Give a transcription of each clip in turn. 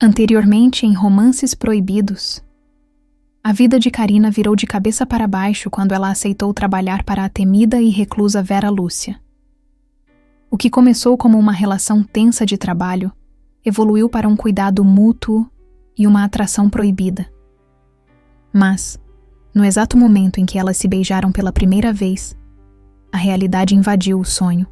Anteriormente em Romances Proibidos. A vida de Carina virou de cabeça para baixo quando ela aceitou trabalhar para a temida e reclusa Vera Lúcia. O que começou como uma relação tensa de trabalho evoluiu para um cuidado mútuo e uma atração proibida. Mas, no exato momento em que elas se beijaram pela primeira vez, a realidade invadiu o sonho.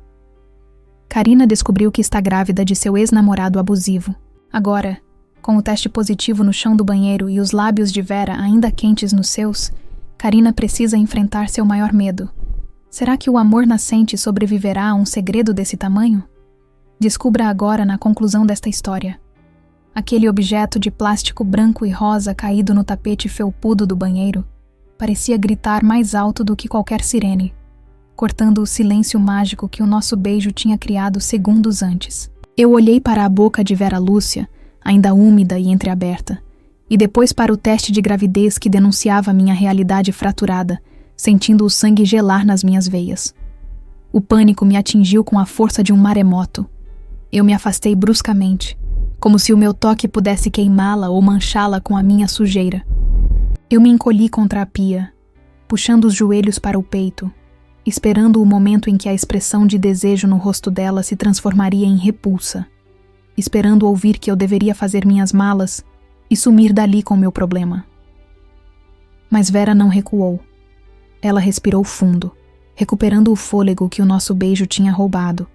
Carina descobriu que está grávida de seu ex-namorado abusivo. Agora, com o teste positivo no chão do banheiro e os lábios de Vera ainda quentes nos seus, Carina precisa enfrentar seu maior medo. Será que o amor nascente sobreviverá a um segredo desse tamanho? Descubra agora na conclusão desta história. Aquele objeto de plástico branco e rosa caído no tapete felpudo do banheiro parecia gritar mais alto do que qualquer sirene, cortando o silêncio mágico que o nosso beijo tinha criado segundos antes. Eu olhei para a boca de Vera Lúcia, ainda úmida e entreaberta, e depois para o teste de gravidez que denunciava minha realidade fraturada, sentindo o sangue gelar nas minhas veias. O pânico me atingiu com a força de um maremoto. Eu me afastei bruscamente, como se o meu toque pudesse queimá-la ou manchá-la com a minha sujeira. Eu me encolhi contra a pia, puxando os joelhos para o peito, esperando o momento em que a expressão de desejo no rosto dela se transformaria em repulsa, esperando ouvir que eu deveria fazer minhas malas e sumir dali com meu problema. Mas Vera não recuou. Ela respirou fundo, recuperando o fôlego que o nosso beijo tinha roubado,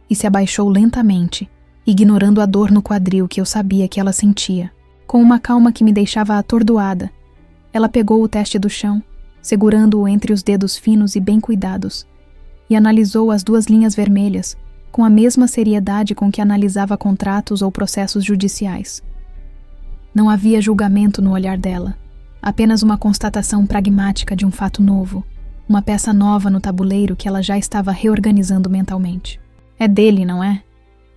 e se abaixou lentamente, ignorando a dor no quadril que eu sabia que ela sentia. Com uma calma que me deixava atordoada, ela pegou o teste do chão, segurando-o entre os dedos finos e bem cuidados, e analisou as 2 linhas vermelhas, com a mesma seriedade com que analisava contratos ou processos judiciais. Não havia julgamento no olhar dela, apenas uma constatação pragmática de um fato novo, uma peça nova no tabuleiro que ela já estava reorganizando mentalmente. É dele, não é?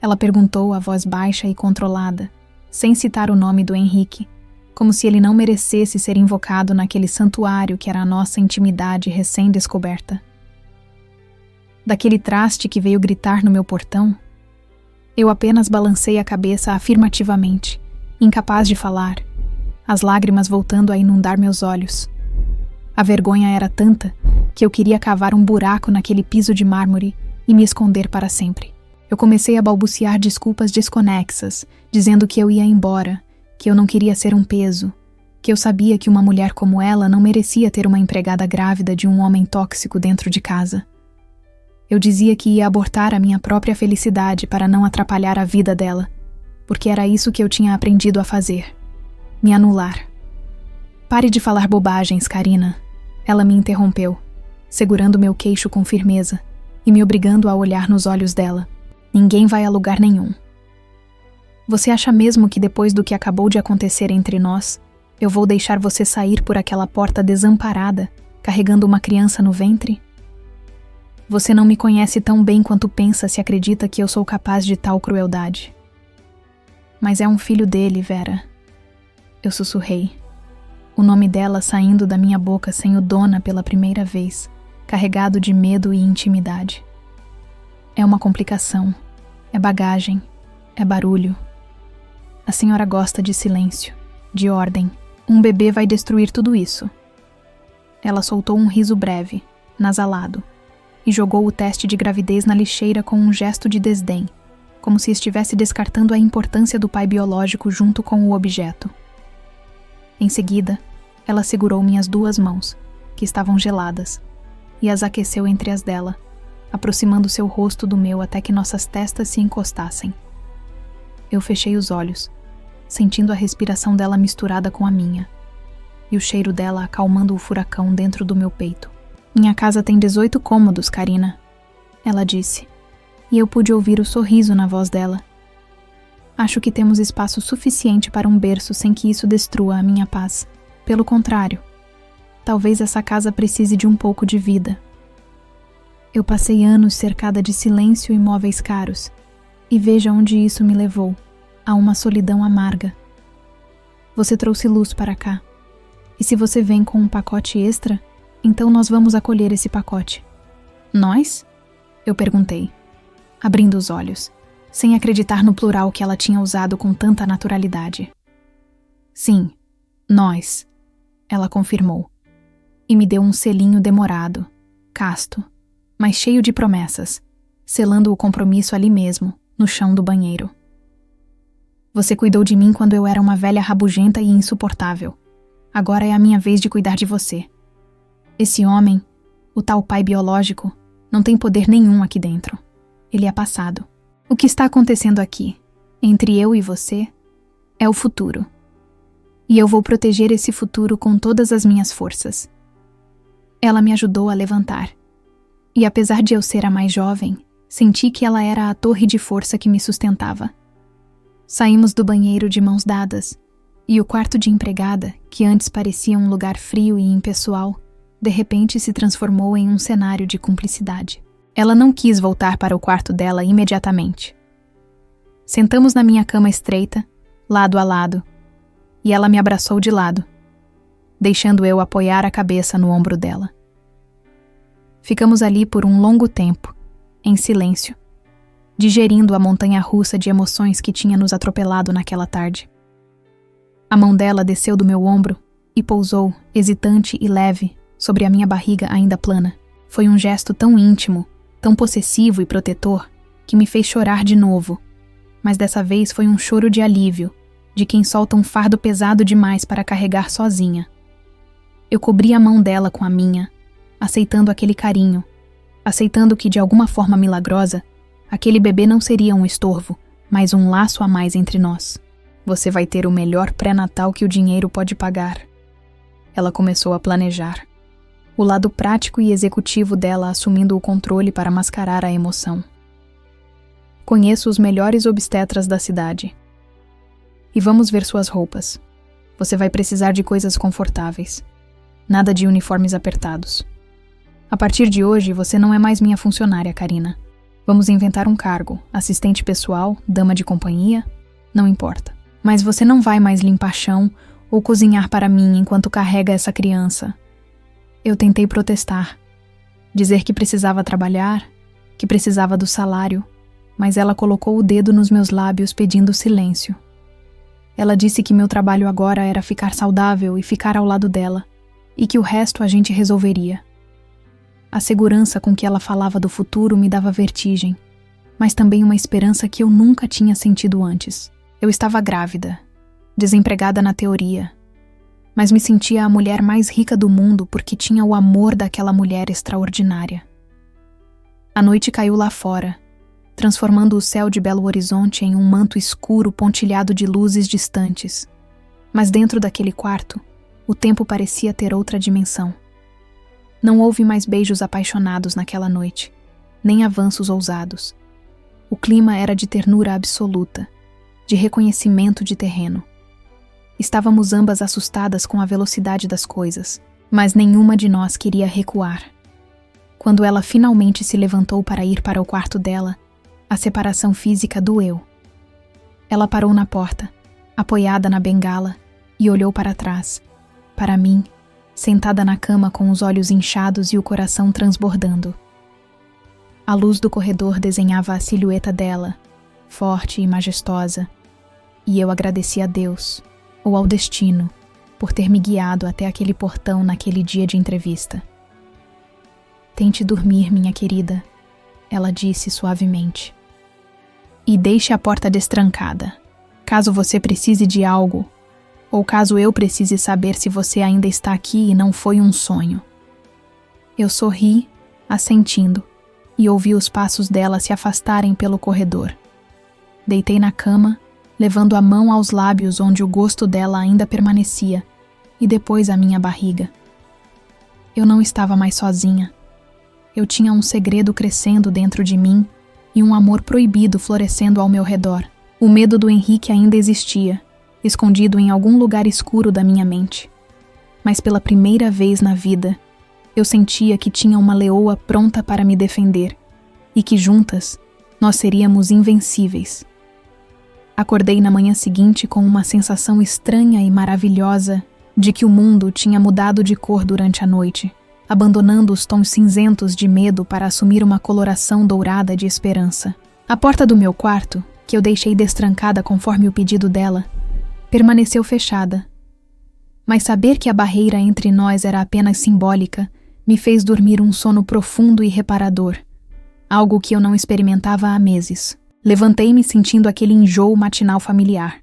Ela perguntou a voz baixa e controlada, sem citar o nome do Henrique, como se ele não merecesse ser invocado naquele santuário que era a nossa intimidade recém-descoberta. Daquele traste que veio gritar no meu portão, eu apenas balancei a cabeça afirmativamente, incapaz de falar, as lágrimas voltando a inundar meus olhos. A vergonha era tanta que eu queria cavar um buraco naquele piso de mármore e me esconder para sempre. Eu comecei a balbuciar desculpas desconexas, dizendo que eu ia embora, que eu não queria ser um peso, que eu sabia que uma mulher como ela não merecia ter uma empregada grávida de um homem tóxico dentro de casa. Eu dizia que ia abortar a minha própria felicidade para não atrapalhar a vida dela, porque era isso que eu tinha aprendido a fazer. Me anular. Pare de falar bobagens, Carina. Ela me interrompeu, segurando meu queixo com firmeza e me obrigando a olhar nos olhos dela. Ninguém vai a lugar nenhum. Você acha mesmo que depois do que acabou de acontecer entre nós, eu vou deixar você sair por aquela porta desamparada, carregando uma criança no ventre? Você não me conhece tão bem quanto pensa se acredita que eu sou capaz de tal crueldade. Mas é um filho dele, Vera. Eu sussurrei, o nome dela saindo da minha boca sem o dona pela primeira vez, carregado de medo e intimidade. É uma complicação, é bagagem, é barulho. A senhora gosta de silêncio, de ordem. Um bebê vai destruir tudo isso. Ela soltou um riso breve, nasalado, e jogou o teste de gravidez na lixeira com um gesto de desdém, como se estivesse descartando a importância do pai biológico junto com o objeto. Em seguida, ela segurou minhas 2 mãos, que estavam geladas, e as aqueceu entre as dela, aproximando seu rosto do meu até que nossas testas se encostassem. Eu fechei os olhos, sentindo a respiração dela misturada com a minha, e o cheiro dela acalmando o furacão dentro do meu peito. Minha casa tem 18 cômodos, Carina, ela disse, e eu pude ouvir o sorriso na voz dela. Acho que temos espaço suficiente para um berço sem que isso destrua a minha paz. Pelo contrário, talvez essa casa precise de um pouco de vida. Eu passei anos cercada de silêncio e móveis caros, e veja onde isso me levou, a uma solidão amarga. Você trouxe luz para cá, e se você vem com um pacote extra, então nós vamos acolher esse pacote. Nós? Eu perguntei, abrindo os olhos, sem acreditar no plural que ela tinha usado com tanta naturalidade. Sim, nós, ela confirmou, e me deu um selinho demorado, casto, mas cheio de promessas, selando o compromisso ali mesmo, no chão do banheiro. Você cuidou de mim quando eu era uma velha rabugenta e insuportável. Agora é a minha vez de cuidar de você. Esse homem, o tal pai biológico, não tem poder nenhum aqui dentro. Ele é passado. O que está acontecendo aqui, entre eu e você, é o futuro. E eu vou proteger esse futuro com todas as minhas forças. Ela me ajudou a levantar. E apesar de eu ser a mais jovem, senti que ela era a torre de força que me sustentava. Saímos do banheiro de mãos dadas, e o quarto de empregada, que antes parecia um lugar frio e impessoal, de repente se transformou em um cenário de cumplicidade. Ela não quis voltar para o quarto dela imediatamente. Sentamos na minha cama estreita, lado a lado, e ela me abraçou de lado, deixando eu apoiar a cabeça no ombro dela. Ficamos ali por um longo tempo, em silêncio, digerindo a montanha-russa de emoções que tinha nos atropelado naquela tarde. A mão dela desceu do meu ombro e pousou, hesitante e leve, sobre a minha barriga ainda plana. Foi um gesto tão íntimo, tão possessivo e protetor, que me fez chorar de novo. Mas dessa vez foi um choro de alívio, de quem solta um fardo pesado demais para carregar sozinha. Eu cobri a mão dela com a minha, aceitando aquele carinho, aceitando que, de alguma forma milagrosa, aquele bebê não seria um estorvo, mas um laço a mais entre nós. Você vai ter o melhor pré-natal que o dinheiro pode pagar. Ela começou a planejar. O lado prático e executivo dela assumindo o controle para mascarar a emoção. Conheço os melhores obstetras da cidade. E vamos ver suas roupas. Você vai precisar de coisas confortáveis. Nada de uniformes apertados. A partir de hoje, você não é mais minha funcionária, Karina. Vamos inventar um cargo, assistente pessoal, dama de companhia, não importa. Mas você não vai mais limpar chão ou cozinhar para mim enquanto carrega essa criança. Eu tentei protestar, dizer que precisava trabalhar, que precisava do salário, mas ela colocou o dedo nos meus lábios pedindo silêncio. Ela disse que meu trabalho agora era ficar saudável e ficar ao lado dela, e que o resto a gente resolveria. A segurança com que ela falava do futuro me dava vertigem, mas também uma esperança que eu nunca tinha sentido antes. Eu estava grávida, desempregada na teoria, mas me sentia a mulher mais rica do mundo porque tinha o amor daquela mulher extraordinária. A noite caiu lá fora, transformando o céu de Belo Horizonte em um manto escuro pontilhado de luzes distantes. Mas dentro daquele quarto, o tempo parecia ter outra dimensão. Não houve mais beijos apaixonados naquela noite, nem avanços ousados. O clima era de ternura absoluta, de reconhecimento de terreno. Estávamos ambas assustadas com a velocidade das coisas, mas nenhuma de nós queria recuar. Quando ela finalmente se levantou para ir para o quarto dela, a separação física doeu. Ela parou na porta, apoiada na bengala, e olhou para trás, para mim, sentada na cama com os olhos inchados e o coração transbordando. A luz do corredor desenhava a silhueta dela, forte e majestosa, e eu agradeci a Deus, ou ao destino, por ter me guiado até aquele portão naquele dia de entrevista. Tente dormir, minha querida, ela disse suavemente. E deixe a porta destrancada, caso você precise de algo, ou caso eu precise saber se você ainda está aqui e não foi um sonho. Eu sorri, assentindo, e ouvi os passos dela se afastarem pelo corredor. Deitei na cama, levando a mão aos lábios onde o gosto dela ainda permanecia, e depois à minha barriga. Eu não estava mais sozinha. Eu tinha um segredo crescendo dentro de mim e um amor proibido florescendo ao meu redor. O medo do Henrique ainda existia, escondido em algum lugar escuro da minha mente. Mas pela primeira vez na vida, eu sentia que tinha uma leoa pronta para me defender e que juntas nós seríamos invencíveis. Acordei na manhã seguinte com uma sensação estranha e maravilhosa de que o mundo tinha mudado de cor durante a noite, abandonando os tons cinzentos de medo para assumir uma coloração dourada de esperança. A porta do meu quarto, que eu deixei destrancada conforme o pedido dela, permaneceu fechada. Mas saber que a barreira entre nós era apenas simbólica me fez dormir um sono profundo e reparador, algo que eu não experimentava há meses. Levantei-me sentindo aquele enjoo matinal familiar,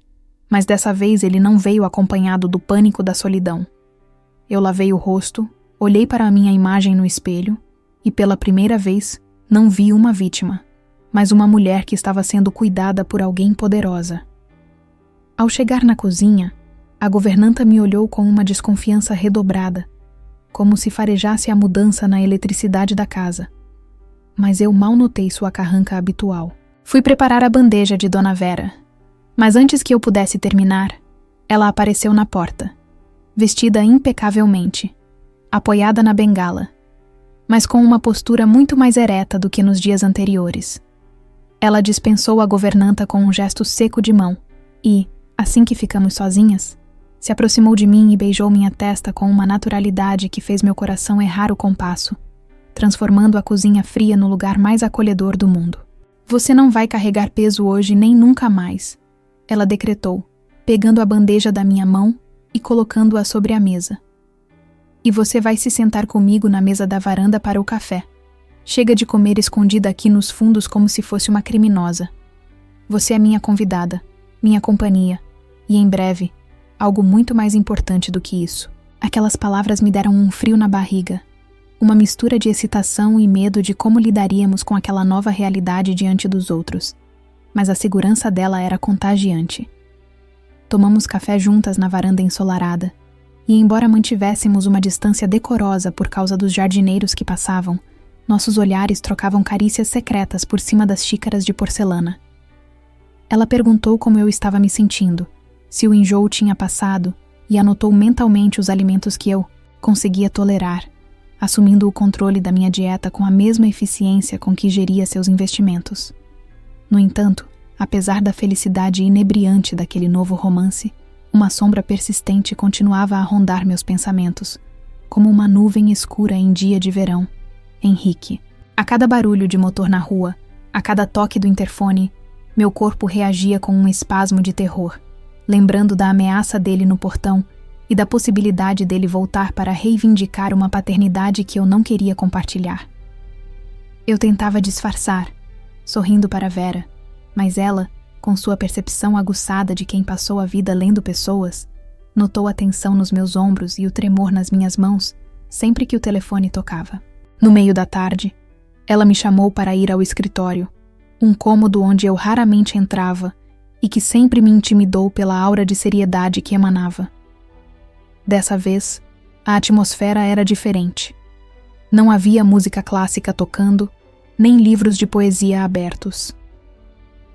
mas dessa vez ele não veio acompanhado do pânico da solidão. Eu lavei o rosto, olhei para a minha imagem no espelho e, pela primeira vez, não vi uma vítima, mas uma mulher que estava sendo cuidada por alguém poderosa. Ao chegar na cozinha, a governanta me olhou com uma desconfiança redobrada, como se farejasse a mudança na eletricidade da casa. Mas eu mal notei sua carranca habitual. Fui preparar a bandeja de Dona Vera, mas antes que eu pudesse terminar, ela apareceu na porta, vestida impecavelmente, apoiada na bengala, mas com uma postura muito mais ereta do que nos dias anteriores. Ela dispensou a governanta com um gesto seco de mão e, assim que ficamos sozinhas, se aproximou de mim e beijou minha testa com uma naturalidade que fez meu coração errar o compasso, transformando a cozinha fria no lugar mais acolhedor do mundo. Você não vai carregar peso hoje nem nunca mais, ela decretou, pegando a bandeja da minha mão e colocando-a sobre a mesa. E você vai se sentar comigo na mesa da varanda para o café. Chega de comer escondida aqui nos fundos como se fosse uma criminosa. Você é minha convidada, minha companhia, e em breve, algo muito mais importante do que isso. Aquelas palavras me deram um frio na barriga, uma mistura de excitação e medo de como lidaríamos com aquela nova realidade diante dos outros. Mas a segurança dela era contagiante. Tomamos café juntas na varanda ensolarada, e embora mantivéssemos uma distância decorosa por causa dos jardineiros que passavam, nossos olhares trocavam carícias secretas por cima das xícaras de porcelana. Ela perguntou como eu estava me sentindo, se o enjoo tinha passado, e anotou mentalmente os alimentos que eu conseguia tolerar, assumindo o controle da minha dieta com a mesma eficiência com que geria seus investimentos. No entanto, apesar da felicidade inebriante daquele novo romance, uma sombra persistente continuava a rondar meus pensamentos, como uma nuvem escura em dia de verão. Henrique. A cada barulho de motor na rua, a cada toque do interfone, meu corpo reagia com um espasmo de terror, lembrando da ameaça dele no portão e da possibilidade dele voltar para reivindicar uma paternidade que eu não queria compartilhar. Eu tentava disfarçar, sorrindo para Vera, mas ela, com sua percepção aguçada de quem passou a vida lendo pessoas, notou a tensão nos meus ombros e o tremor nas minhas mãos sempre que o telefone tocava. No meio da tarde, ela me chamou para ir ao escritório, um cômodo onde eu raramente entrava e que sempre me intimidou pela aura de seriedade que emanava. Dessa vez, a atmosfera era diferente. Não havia música clássica tocando, nem livros de poesia abertos.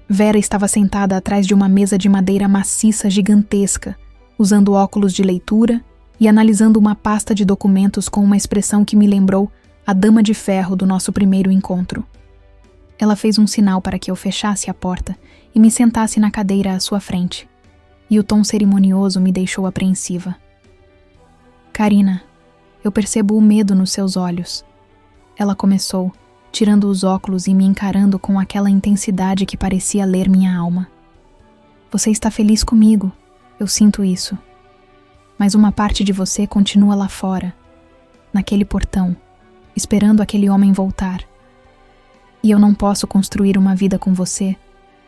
Vera estava sentada atrás de uma mesa de madeira maciça gigantesca, usando óculos de leitura e analisando uma pasta de documentos com uma expressão que me lembrou a Dama de Ferro do nosso primeiro encontro. Ela fez um sinal para que eu fechasse a porta e me sentasse na cadeira à sua frente, e o tom cerimonioso me deixou apreensiva. Karina, eu percebo o medo nos seus olhos. Ela começou, tirando os óculos e me encarando com aquela intensidade que parecia ler minha alma. Você está feliz comigo, eu sinto isso. Mas uma parte de você continua lá fora, naquele portão, esperando aquele homem voltar. E eu não posso construir uma vida com você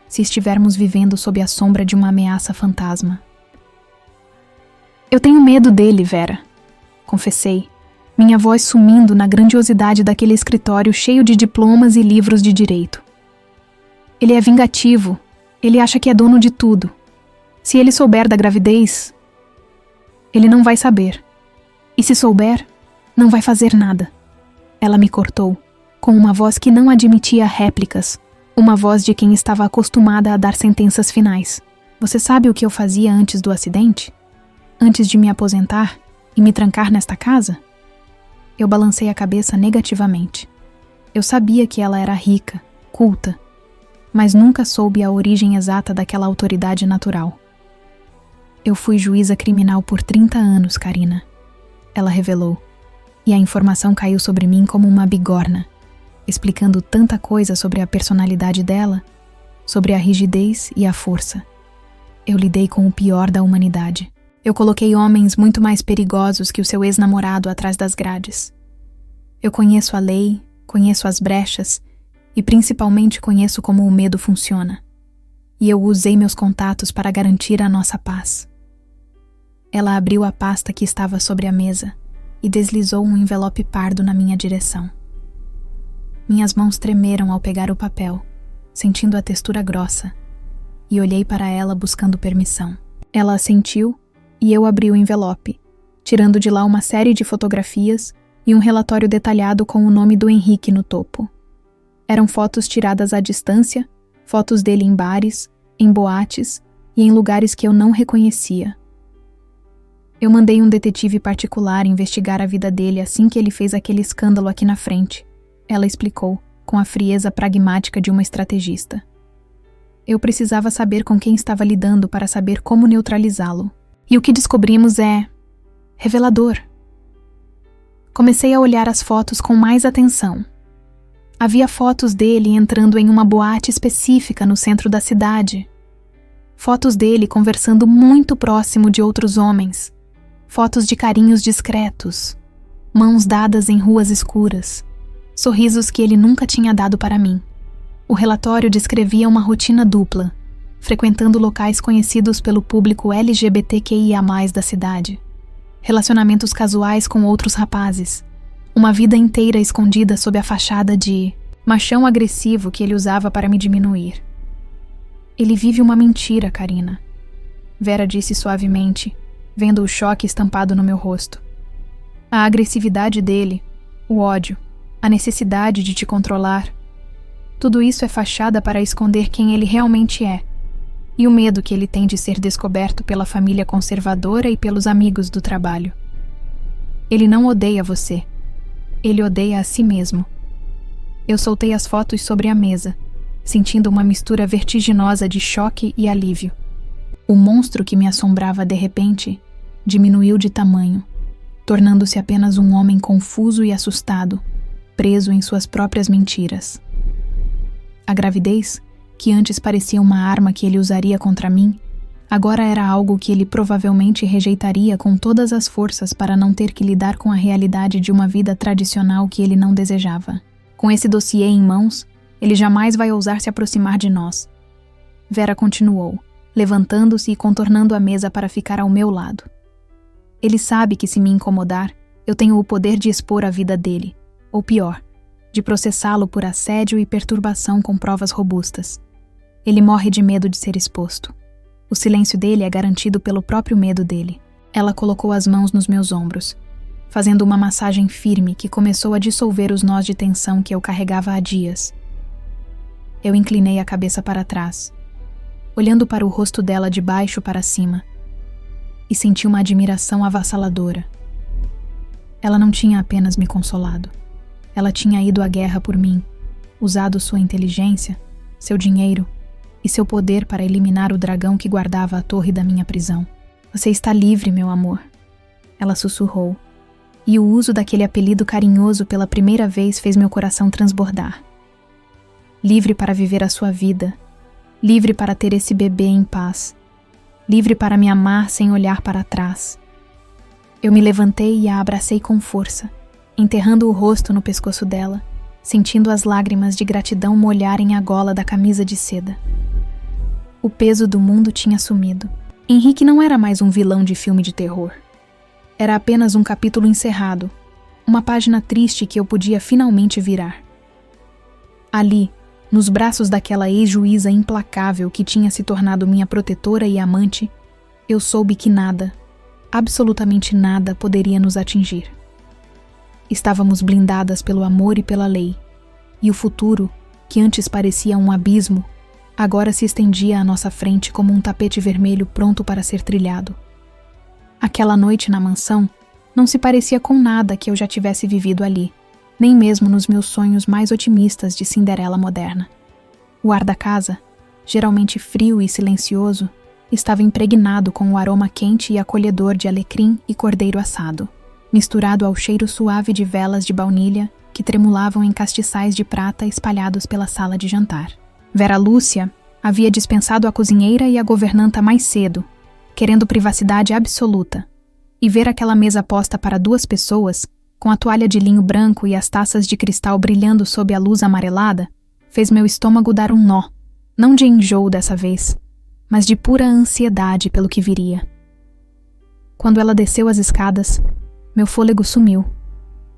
se estivermos vivendo sob a sombra de uma ameaça fantasma. Eu tenho medo dele, Vera, confessei, minha voz sumindo na grandiosidade daquele escritório cheio de diplomas e livros de direito. Ele é vingativo, ele acha que é dono de tudo. Se ele souber da gravidez, ele não vai saber. E se souber, não vai fazer nada. Ela me cortou, com uma voz que não admitia réplicas, uma voz de quem estava acostumada a dar sentenças finais. Você sabe o que eu fazia antes do acidente? Antes de me aposentar e me trancar nesta casa? Eu balancei a cabeça negativamente. Eu sabia que ela era rica, culta, mas nunca soube a origem exata daquela autoridade natural. Eu fui juíza criminal por 30 anos, Karina, ela revelou, e a informação caiu sobre mim como uma bigorna. explicando tanta coisa sobre a personalidade dela, sobre a rigidez e a força. Eu lidei com o pior da humanidade. Eu coloquei homens muito mais perigosos que o seu ex-namorado atrás das grades. Eu conheço a lei, conheço as brechas e principalmente conheço como o medo funciona. E eu usei meus contatos para garantir a nossa paz. Ela abriu a pasta que estava sobre a mesa e deslizou um envelope pardo na minha direção. Minhas mãos tremeram ao pegar o papel, sentindo a textura grossa, e olhei para ela buscando permissão. Ela assentiu e eu abri o envelope, tirando de lá uma série de fotografias e um relatório detalhado com o nome do Henrique no topo. Eram fotos tiradas à distância, fotos dele em bares, em boates e em lugares que eu não reconhecia. Eu mandei um detetive particular investigar a vida dele assim que ele fez aquele escândalo aqui na frente, ela explicou, com a frieza pragmática de uma estrategista. Eu precisava saber com quem estava lidando para saber como neutralizá-lo. E o que descobrimos é revelador. Comecei a olhar as fotos com mais atenção. Havia fotos dele entrando em uma boate específica no centro da cidade. Fotos dele conversando muito próximo de outros homens. Fotos de carinhos discretos. Mãos dadas em ruas escuras. Sorrisos que ele nunca tinha dado para mim. O relatório descrevia uma rotina dupla, frequentando locais conhecidos pelo público LGBTQIA+, da cidade. Relacionamentos casuais com outros rapazes. Uma vida inteira escondida sob a fachada de machão agressivo que ele usava para me diminuir. Ele vive uma mentira, Karina. Vera disse suavemente, vendo o choque estampado no meu rosto. A agressividade dele, o ódio, a necessidade de te controlar. Tudo isso é fachada para esconder quem ele realmente é. E o medo que ele tem de ser descoberto pela família conservadora e pelos amigos do trabalho. Ele não odeia você. Ele odeia a si mesmo. Eu soltei as fotos sobre a mesa, sentindo uma mistura vertiginosa de choque e alívio. O monstro que me assombrava de repente diminuiu de tamanho, tornando-se apenas um homem confuso e assustado, preso em suas próprias mentiras. A gravidez, que antes parecia uma arma que ele usaria contra mim, agora era algo que ele provavelmente rejeitaria com todas as forças para não ter que lidar com a realidade de uma vida tradicional que ele não desejava. Com esse dossiê em mãos, ele jamais vai ousar se aproximar de nós. Vera continuou, levantando-se e contornando a mesa para ficar ao meu lado. Ele sabe que se me incomodar, eu tenho o poder de expor a vida dele, ou pior, de processá-lo por assédio e perturbação com provas robustas. Ele morre de medo de ser exposto. O silêncio dele é garantido pelo próprio medo dele. Ela colocou as mãos nos meus ombros, fazendo uma massagem firme que começou a dissolver os nós de tensão que eu carregava há dias. Eu inclinei a cabeça para trás, olhando para o rosto dela de baixo para cima, e senti uma admiração avassaladora. Ela não tinha apenas me consolado. Ela tinha ido à guerra por mim, usado sua inteligência, seu dinheiro e seu poder para eliminar o dragão que guardava a torre da minha prisão. Você está livre, meu amor. Ela sussurrou, e o uso daquele apelido carinhoso pela primeira vez fez meu coração transbordar. Livre para viver a sua vida, livre para ter esse bebê em paz, livre para me amar sem olhar para trás. Eu me levantei e a abracei com força, enterrando o rosto no pescoço dela, sentindo as lágrimas de gratidão molharem a gola da camisa de seda. O peso do mundo tinha sumido. Henrique não era mais um vilão de filme de terror. Era apenas um capítulo encerrado, uma página triste que eu podia finalmente virar. Ali, nos braços daquela ex-juíza implacável que tinha se tornado minha protetora e amante, eu soube que nada, absolutamente nada, poderia nos atingir. Estávamos blindadas pelo amor e pela lei, e o futuro, que antes parecia um abismo, agora se estendia à nossa frente como um tapete vermelho pronto para ser trilhado. Aquela noite na mansão não se parecia com nada que eu já tivesse vivido ali, nem mesmo nos meus sonhos mais otimistas de Cinderela moderna. O ar da casa, geralmente frio e silencioso, estava impregnado com o aroma quente e acolhedor de alecrim e cordeiro assado, misturado ao cheiro suave de velas de baunilha que tremulavam em castiçais de prata espalhados pela sala de jantar. Vera Lúcia havia dispensado a cozinheira e a governanta mais cedo, querendo privacidade absoluta, e ver aquela mesa posta para 2 pessoas, com a toalha de linho branco e as taças de cristal brilhando sob a luz amarelada, fez meu estômago dar um nó, não de enjoo dessa vez, mas de pura ansiedade pelo que viria. Quando ela desceu as escadas, meu fôlego sumiu,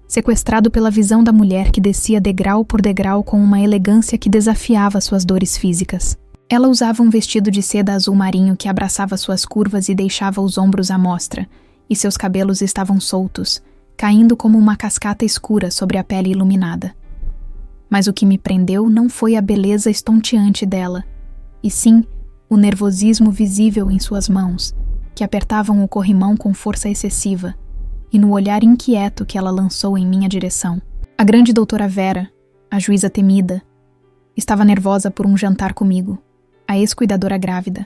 sequestrado pela visão da mulher que descia degrau por degrau com uma elegância que desafiava suas dores físicas. Ela usava um vestido de seda azul marinho que abraçava suas curvas e deixava os ombros à mostra, e seus cabelos estavam soltos, caindo como uma cascata escura sobre a pele iluminada. Mas o que me prendeu não foi a beleza estonteante dela, e sim o nervosismo visível em suas mãos, que apertavam o corrimão com força excessiva, e no olhar inquieto que ela lançou em minha direção. A grande doutora Vera, a juíza temida, estava nervosa por um jantar comigo, a ex-cuidadora grávida,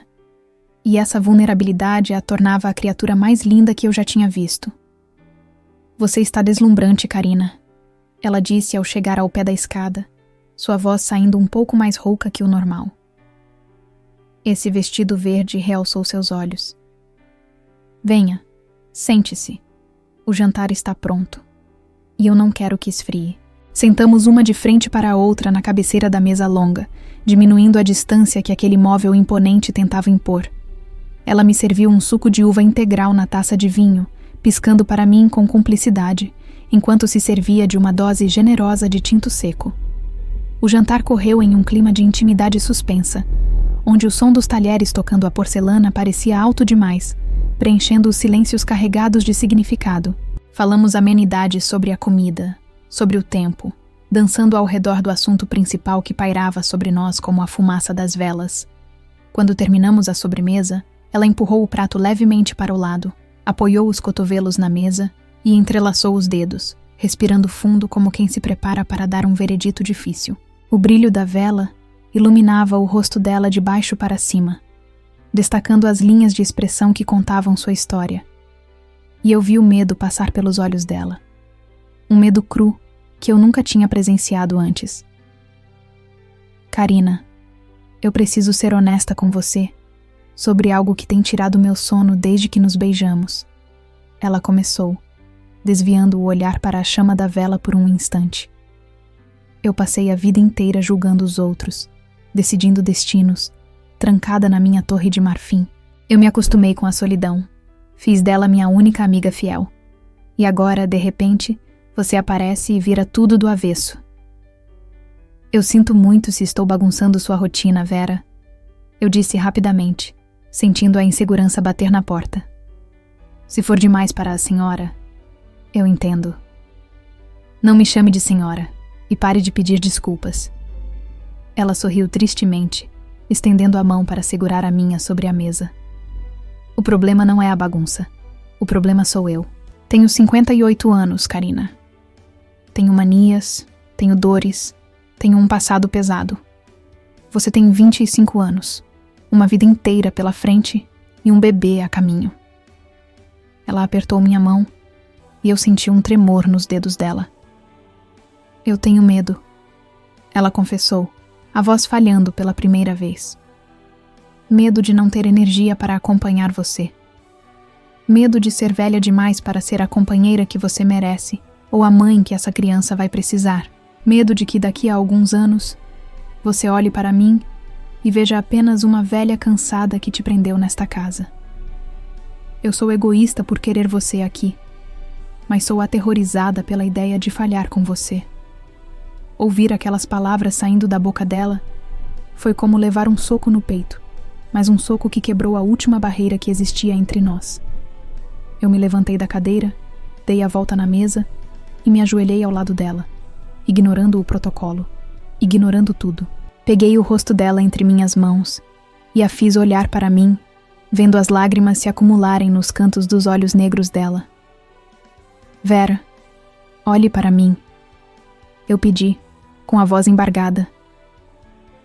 e essa vulnerabilidade a tornava a criatura mais linda que eu já tinha visto. Você está deslumbrante, Karina, ela disse ao chegar ao pé da escada, sua voz saindo um pouco mais rouca que o normal. Esse vestido verde realçou seus olhos. Venha, sente-se. O jantar está pronto. E eu não quero que esfrie. Sentamos uma de frente para a outra na cabeceira da mesa longa, diminuindo a distância que aquele móvel imponente tentava impor. Ela me serviu um suco de uva integral na taça de vinho, piscando para mim com cumplicidade, enquanto se servia de uma dose generosa de tinto seco. O jantar correu em um clima de intimidade suspensa, onde o som dos talheres tocando a porcelana parecia alto demais, preenchendo os silêncios carregados de significado. Falamos amenidades sobre a comida, sobre o tempo, dançando ao redor do assunto principal que pairava sobre nós como a fumaça das velas. Quando terminamos a sobremesa, ela empurrou o prato levemente para o lado, apoiou os cotovelos na mesa e entrelaçou os dedos, respirando fundo como quem se prepara para dar um veredito difícil. O brilho da vela iluminava o rosto dela de baixo para cima, destacando as linhas de expressão que contavam sua história. E eu vi o medo passar pelos olhos dela. Um medo cru que eu nunca tinha presenciado antes. Karina, eu preciso ser honesta com você sobre algo que tem tirado meu sono desde que nos beijamos. Ela começou, desviando o olhar para a chama da vela por um instante. Eu passei a vida inteira julgando os outros, decidindo destinos, trancada na minha torre de marfim. Eu me acostumei com a solidão. Fiz dela minha única amiga fiel. E agora, de repente, você aparece e vira tudo do avesso. Eu sinto muito se estou bagunçando sua rotina, Vera. Eu disse rapidamente, sentindo a insegurança bater na porta. Se for demais para a senhora, eu entendo. Não me chame de senhora e pare de pedir desculpas. Ela sorriu tristemente, estendendo a mão para segurar a minha sobre a mesa. O problema não é a bagunça. O problema sou eu. Tenho 58 anos, Karina. Tenho manias, tenho dores, tenho um passado pesado. Você tem 25 anos, uma vida inteira pela frente e um bebê a caminho. Ela apertou minha mão e eu senti um tremor nos dedos dela. Eu tenho medo, ela confessou, a voz falhando pela primeira vez. Medo de não ter energia para acompanhar você. Medo de ser velha demais para ser a companheira que você merece, ou a mãe que essa criança vai precisar. Medo de que daqui a alguns anos, você olhe para mim e veja apenas uma velha cansada que te prendeu nesta casa. Eu sou egoísta por querer você aqui, mas sou aterrorizada pela ideia de falhar com você. Ouvir aquelas palavras saindo da boca dela foi como levar um soco no peito, mas um soco que quebrou a última barreira que existia entre nós. Eu me levantei da cadeira, dei a volta na mesa e me ajoelhei ao lado dela, ignorando o protocolo, ignorando tudo. Peguei o rosto dela entre minhas mãos e a fiz olhar para mim, vendo as lágrimas se acumularem nos cantos dos olhos negros dela. Vera, olhe para mim. Eu pedi, com a voz embargada.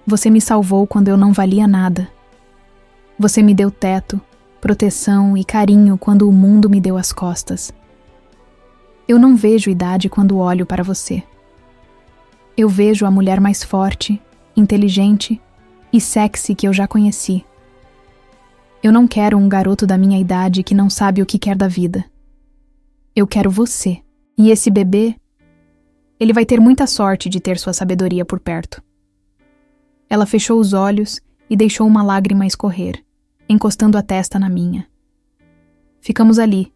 Você me salvou quando eu não valia nada. Você me deu teto, proteção e carinho quando o mundo me deu as costas. Eu não vejo idade quando olho para você. Eu vejo a mulher mais forte, inteligente e sexy que eu já conheci. Eu não quero um garoto da minha idade que não sabe o que quer da vida. Eu quero você. E esse bebê, ele vai ter muita sorte de ter sua sabedoria por perto. Ela fechou os olhos e deixou uma lágrima escorrer, encostando a testa na minha. Ficamos ali,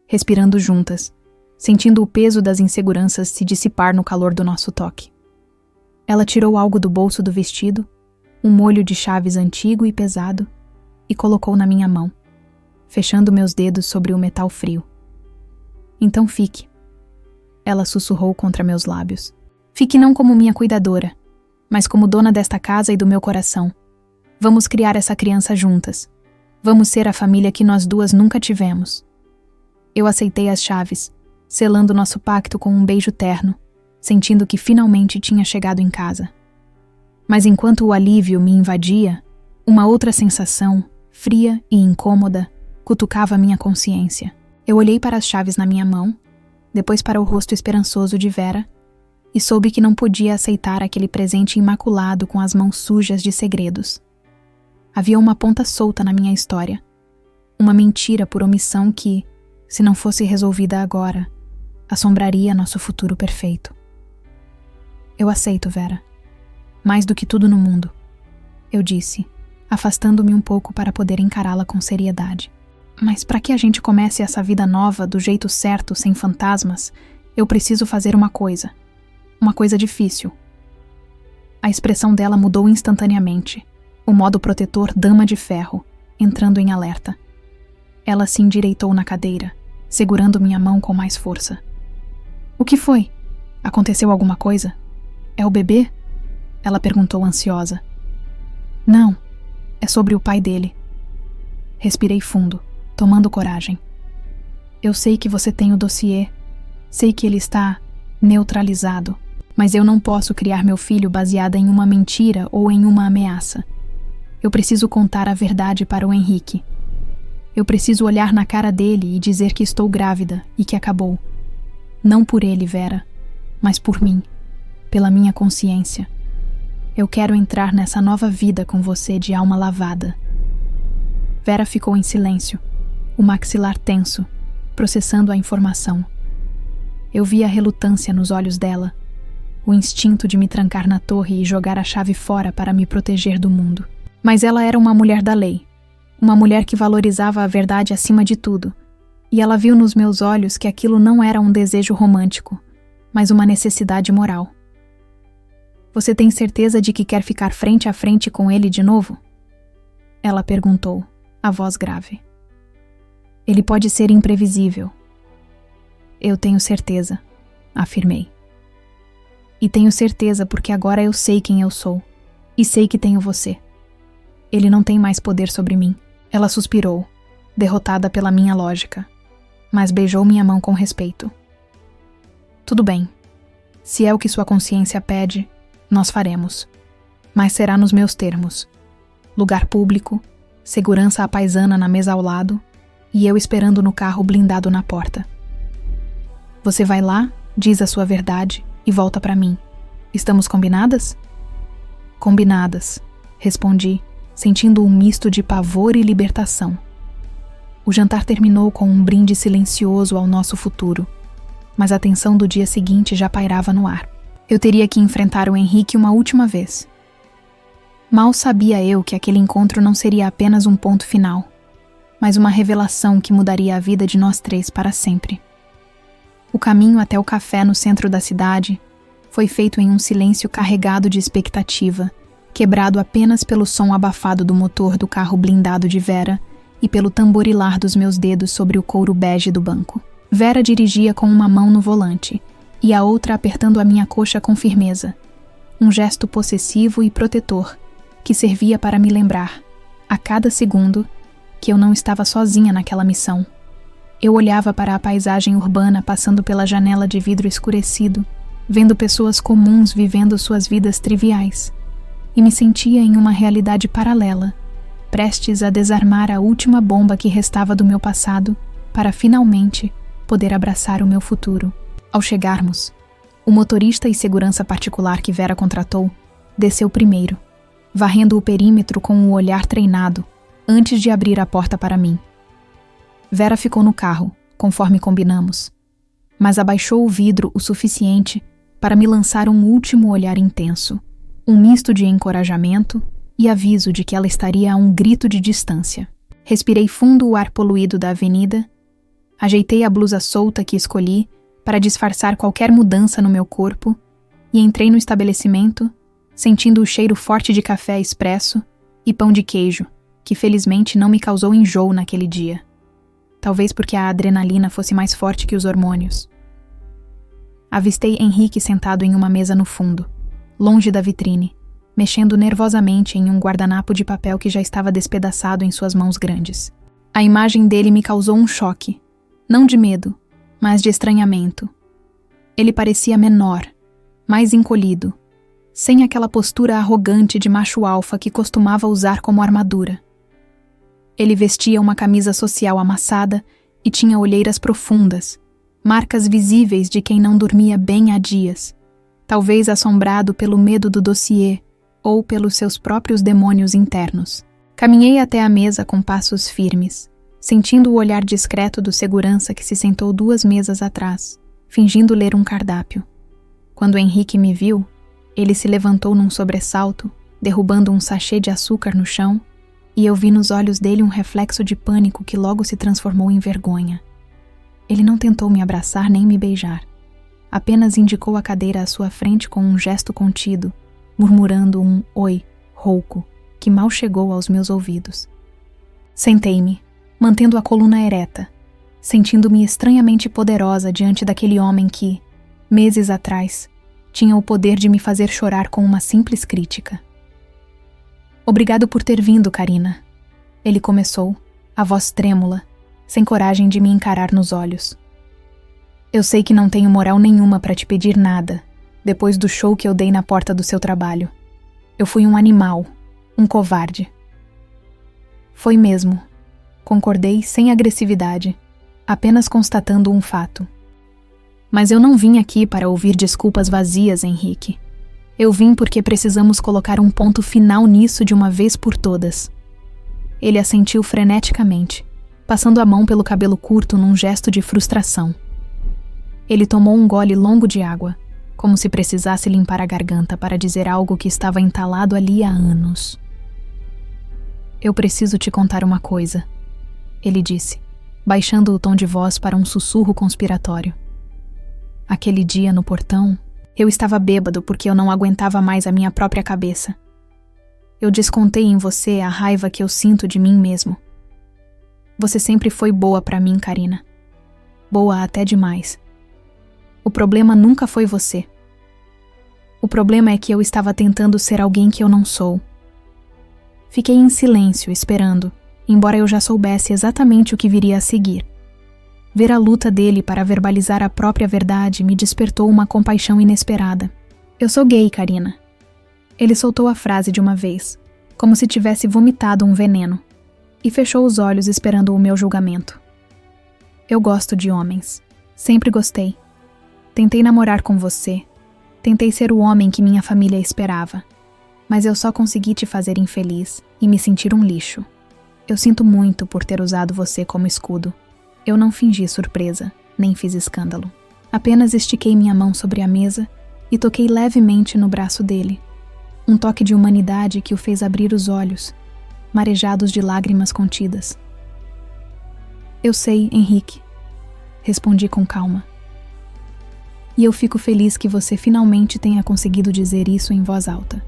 respirando juntas, sentindo o peso das inseguranças se dissipar no calor do nosso toque. Ela tirou algo do bolso do vestido, um molho de chaves antigo e pesado, e colocou na minha mão, fechando meus dedos sobre o metal frio. Então fique. Ela sussurrou contra meus lábios. Fique não como minha cuidadora, mas como dona desta casa e do meu coração. Vamos criar essa criança juntas. Vamos ser a família que nós duas nunca tivemos. Eu aceitei as chaves, selando nosso pacto com um beijo terno, sentindo que finalmente tinha chegado em casa. Mas enquanto o alívio me invadia, uma outra sensação, fria e incômoda, cutucava minha consciência. Eu olhei para as chaves na minha mão, depois para o rosto esperançoso de Vera, e soube que não podia aceitar aquele presente imaculado com as mãos sujas de segredos. Havia uma ponta solta na minha história, uma mentira por omissão que, se não fosse resolvida agora, assombraria nosso futuro perfeito. Eu aceito, Vera. Mais do que tudo no mundo, eu disse, afastando-me um pouco para poder encará-la com seriedade. Mas para que a gente comece essa vida nova do jeito certo, sem fantasmas, eu preciso fazer uma coisa difícil. A expressão dela mudou instantaneamente, o modo protetor dama de ferro, entrando em alerta. Ela se endireitou na cadeira, segurando minha mão com mais força. O que foi? Aconteceu alguma coisa? É o bebê? Ela perguntou ansiosa. Não, é sobre o pai dele. Respirei fundo, tomando coragem. Eu sei que você tem o dossiê, sei que ele está neutralizado, mas eu não posso criar meu filho baseada em uma mentira ou em uma ameaça. Eu preciso contar a verdade para o Henrique. Eu preciso olhar na cara dele e dizer que estou grávida e que acabou. Não por ele, Vera, mas por mim, pela minha consciência. Eu quero entrar nessa nova vida com você de alma lavada. Vera ficou em silêncio, o maxilar tenso, processando a informação. Eu vi a relutância nos olhos dela, o instinto de me trancar na torre e jogar a chave fora para me proteger do mundo. Mas ela era uma mulher da lei, uma mulher que valorizava a verdade acima de tudo, e ela viu nos meus olhos que aquilo não era um desejo romântico, mas uma necessidade moral. Você tem certeza de que quer ficar frente a frente com ele de novo? Ela perguntou, a voz grave. Ele pode ser imprevisível. Eu tenho certeza, afirmei. E tenho certeza porque agora eu sei quem eu sou, e sei que tenho você. Ele não tem mais poder sobre mim. Ela suspirou, derrotada pela minha lógica, mas beijou minha mão com respeito. Tudo bem. Se é o que sua consciência pede, nós faremos. Mas será nos meus termos. Lugar público, segurança apaisana na mesa ao lado e eu esperando no carro blindado na porta. Você vai lá, diz a sua verdade e volta para mim. Estamos combinadas? Combinadas, respondi, sentindo um misto de pavor e libertação. O jantar terminou com um brinde silencioso ao nosso futuro, mas a tensão do dia seguinte já pairava no ar. Eu teria que enfrentar o Henrique uma última vez. Mal sabia eu que aquele encontro não seria apenas um ponto final, mas uma revelação que mudaria a vida de nós três para sempre. O caminho até o café no centro da cidade foi feito em um silêncio carregado de expectativa, quebrado apenas pelo som abafado do motor do carro blindado de Vera e pelo tamborilar dos meus dedos sobre o couro bege do banco. Vera dirigia com uma mão no volante e a outra apertando a minha coxa com firmeza, um gesto possessivo e protetor que servia para me lembrar, a cada segundo, que eu não estava sozinha naquela missão. Eu olhava para a paisagem urbana passando pela janela de vidro escurecido, vendo pessoas comuns vivendo suas vidas triviais, e me sentia em uma realidade paralela, prestes a desarmar a última bomba que restava do meu passado para finalmente poder abraçar o meu futuro. Ao chegarmos, O motorista e segurança particular que Vera contratou desceu primeiro, varrendo o perímetro com um olhar treinado, antes de abrir a porta para mim. Vera ficou no carro, conforme combinamos, mas abaixou o vidro o suficiente para me lançar um último olhar intenso, um misto de encorajamento e aviso de que ela estaria a um grito de distância. Respirei fundo o ar poluído da avenida, ajeitei a blusa solta que escolhi para disfarçar qualquer mudança no meu corpo e entrei no estabelecimento, sentindo o cheiro forte de café expresso e pão de queijo, que felizmente não me causou enjoo naquele dia. Talvez porque a adrenalina fosse mais forte que os hormônios. Avistei Henrique sentado em uma mesa no fundo, longe da vitrine, mexendo nervosamente em um guardanapo de papel que já estava despedaçado em suas mãos grandes. A imagem dele me causou um choque, não de medo, mas de estranhamento. Ele parecia menor, mais encolhido, sem aquela postura arrogante de macho alfa que costumava usar como armadura. Ele vestia uma camisa social amassada e tinha olheiras profundas, marcas visíveis de quem não dormia bem há dias, talvez assombrado pelo medo do dossiê ou pelos seus próprios demônios internos. Caminhei até a mesa com passos firmes, sentindo o olhar discreto do segurança que se sentou 2 mesas atrás, fingindo ler um cardápio. Quando Henrique me viu, ele se levantou num sobressalto, derrubando um sachê de açúcar no chão, e eu vi nos olhos dele um reflexo de pânico que logo se transformou em vergonha. Ele não tentou me abraçar nem me beijar. Apenas indicou a cadeira à sua frente com um gesto contido, murmurando um oi rouco que mal chegou aos meus ouvidos. Sentei-me, mantendo a coluna ereta, sentindo-me estranhamente poderosa diante daquele homem que, meses atrás, tinha o poder de me fazer chorar com uma simples crítica. Obrigado por ter vindo, Karina. Ele começou, a voz trêmula, sem coragem de me encarar nos olhos. Eu sei que não tenho moral nenhuma para te pedir nada, depois do show que eu dei na porta do seu trabalho. Eu fui um animal, um covarde. Foi mesmo. Concordei sem agressividade, apenas constatando um fato. Mas eu não vim aqui para ouvir desculpas vazias, Henrique. Eu vim porque precisamos colocar um ponto final nisso de uma vez por todas. Ele assentiu freneticamente, passando a mão pelo cabelo curto num gesto de frustração. Ele tomou um gole longo de água, como se precisasse limpar a garganta para dizer algo que estava entalado ali há anos. Eu preciso te contar uma coisa, ele disse, baixando o tom de voz para um sussurro conspiratório. Aquele dia no portão, eu estava bêbado porque eu não aguentava mais a minha própria cabeça. Eu descontei em você a raiva que eu sinto de mim mesmo. Você sempre foi boa para mim, Karina. Boa até demais. O problema nunca foi você. O problema é que eu estava tentando ser alguém que eu não sou. Fiquei em silêncio, esperando, embora eu já soubesse exatamente o que viria a seguir. Ver a luta dele para verbalizar a própria verdade me despertou uma compaixão inesperada. Eu sou gay, Karina. Ele soltou a frase de uma vez, como se tivesse vomitado um veneno, e fechou os olhos esperando o meu julgamento. Eu gosto de homens. Sempre gostei. Tentei namorar com você. Tentei ser o homem que minha família esperava. Mas eu só consegui te fazer infeliz e me sentir um lixo. Eu sinto muito por ter usado você como escudo. Eu não fingi surpresa, nem fiz escândalo. Apenas estiquei minha mão sobre a mesa e toquei levemente no braço dele. Um toque de humanidade que o fez abrir os olhos, marejados de lágrimas contidas. Eu sei, Henrique, respondi com calma. E eu fico feliz que você finalmente tenha conseguido dizer isso em voz alta.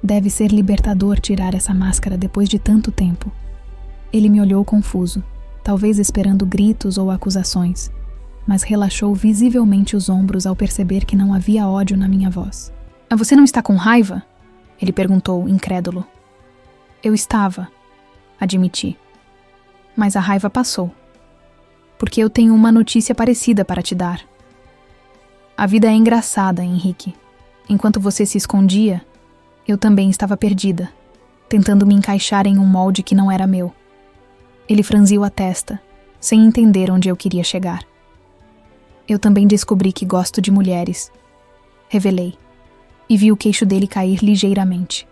Deve ser libertador tirar essa máscara depois de tanto tempo. Ele me olhou confuso, talvez esperando gritos ou acusações, mas relaxou visivelmente os ombros ao perceber que não havia ódio na minha voz. Você não está com raiva? Ele perguntou, incrédulo. Eu estava, admiti. Mas a raiva passou. Porque eu tenho uma notícia parecida para te dar. A vida é engraçada, Henrique. Enquanto você se escondia, eu também estava perdida, tentando me encaixar em um molde que não era meu. Ele franziu a testa, sem entender onde eu queria chegar. Eu também descobri que gosto de mulheres. Revelei, e vi o queixo dele cair ligeiramente.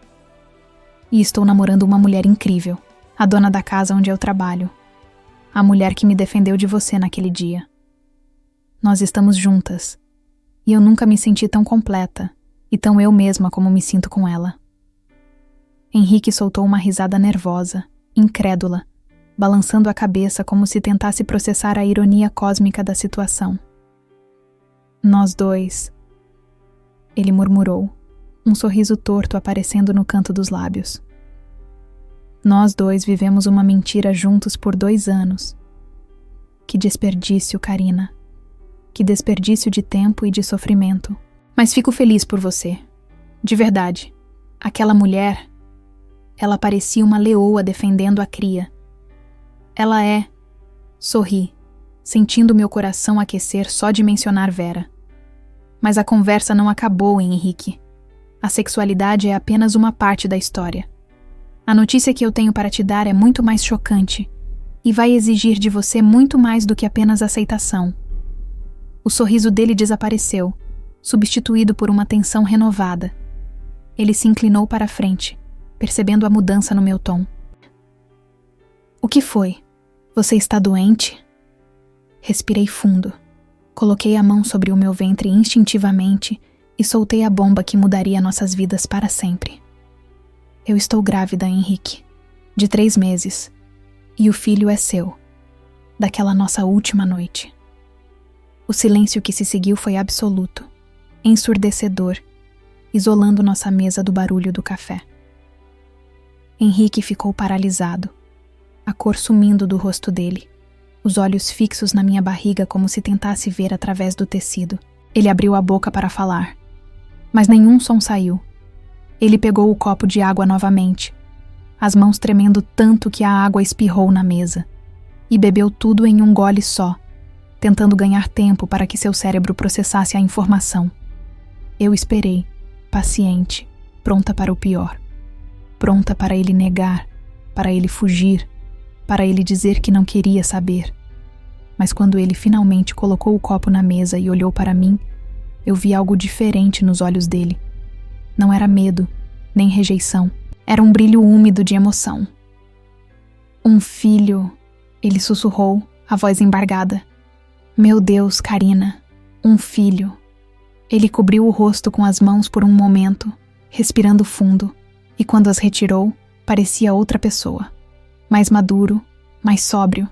E estou namorando uma mulher incrível, a dona da casa onde eu trabalho. A mulher que me defendeu de você naquele dia. Nós estamos juntas, e eu nunca me senti tão completa e tão eu mesma como me sinto com ela. Henrique soltou uma risada nervosa, incrédula, balançando a cabeça como se tentasse processar a ironia cósmica da situação. Nós dois, ele murmurou, um sorriso torto aparecendo no canto dos lábios. Nós dois vivemos uma mentira juntos por 2 anos. Que desperdício, Karina. Que desperdício de tempo e de sofrimento. Mas fico feliz por você. De verdade. Aquela mulher, ela parecia uma leoa defendendo a cria. Ela é... Sorri, sentindo meu coração aquecer só de mencionar Vera. Mas a conversa não acabou, Henrique. A sexualidade é apenas uma parte da história. A notícia que eu tenho para te dar é muito mais chocante e vai exigir de você muito mais do que apenas aceitação. O sorriso dele desapareceu, substituído por uma tensão renovada. Ele se inclinou para a frente, percebendo a mudança no meu tom. O que foi? Você está doente? Respirei fundo. Coloquei a mão sobre o meu ventre instintivamente e soltei a bomba que mudaria nossas vidas para sempre. Eu estou grávida, Henrique, de 3 meses, e o filho é seu, daquela nossa última noite. O silêncio que se seguiu foi absoluto, ensurdecedor, isolando nossa mesa do barulho do café. Henrique ficou paralisado, a cor sumindo do rosto dele, os olhos fixos na minha barriga como se tentasse ver através do tecido. Ele abriu a boca para falar, mas nenhum som saiu. Ele pegou o copo de água novamente, as mãos tremendo tanto que a água espirrou na mesa, e bebeu tudo em um gole só, tentando ganhar tempo para que seu cérebro processasse a informação. Eu esperei, paciente, pronta para o pior. Pronta para ele negar, para ele fugir, para ele dizer que não queria saber. Mas quando ele finalmente colocou o copo na mesa e olhou para mim, eu vi algo diferente nos olhos dele. Não era medo, nem rejeição. Era um brilho úmido de emoção. Um filho, ele sussurrou, a voz embargada. Meu Deus, Karina, um filho. Ele cobriu o rosto com as mãos por um momento, respirando fundo, e quando as retirou, parecia outra pessoa. Mais maduro, mais sóbrio.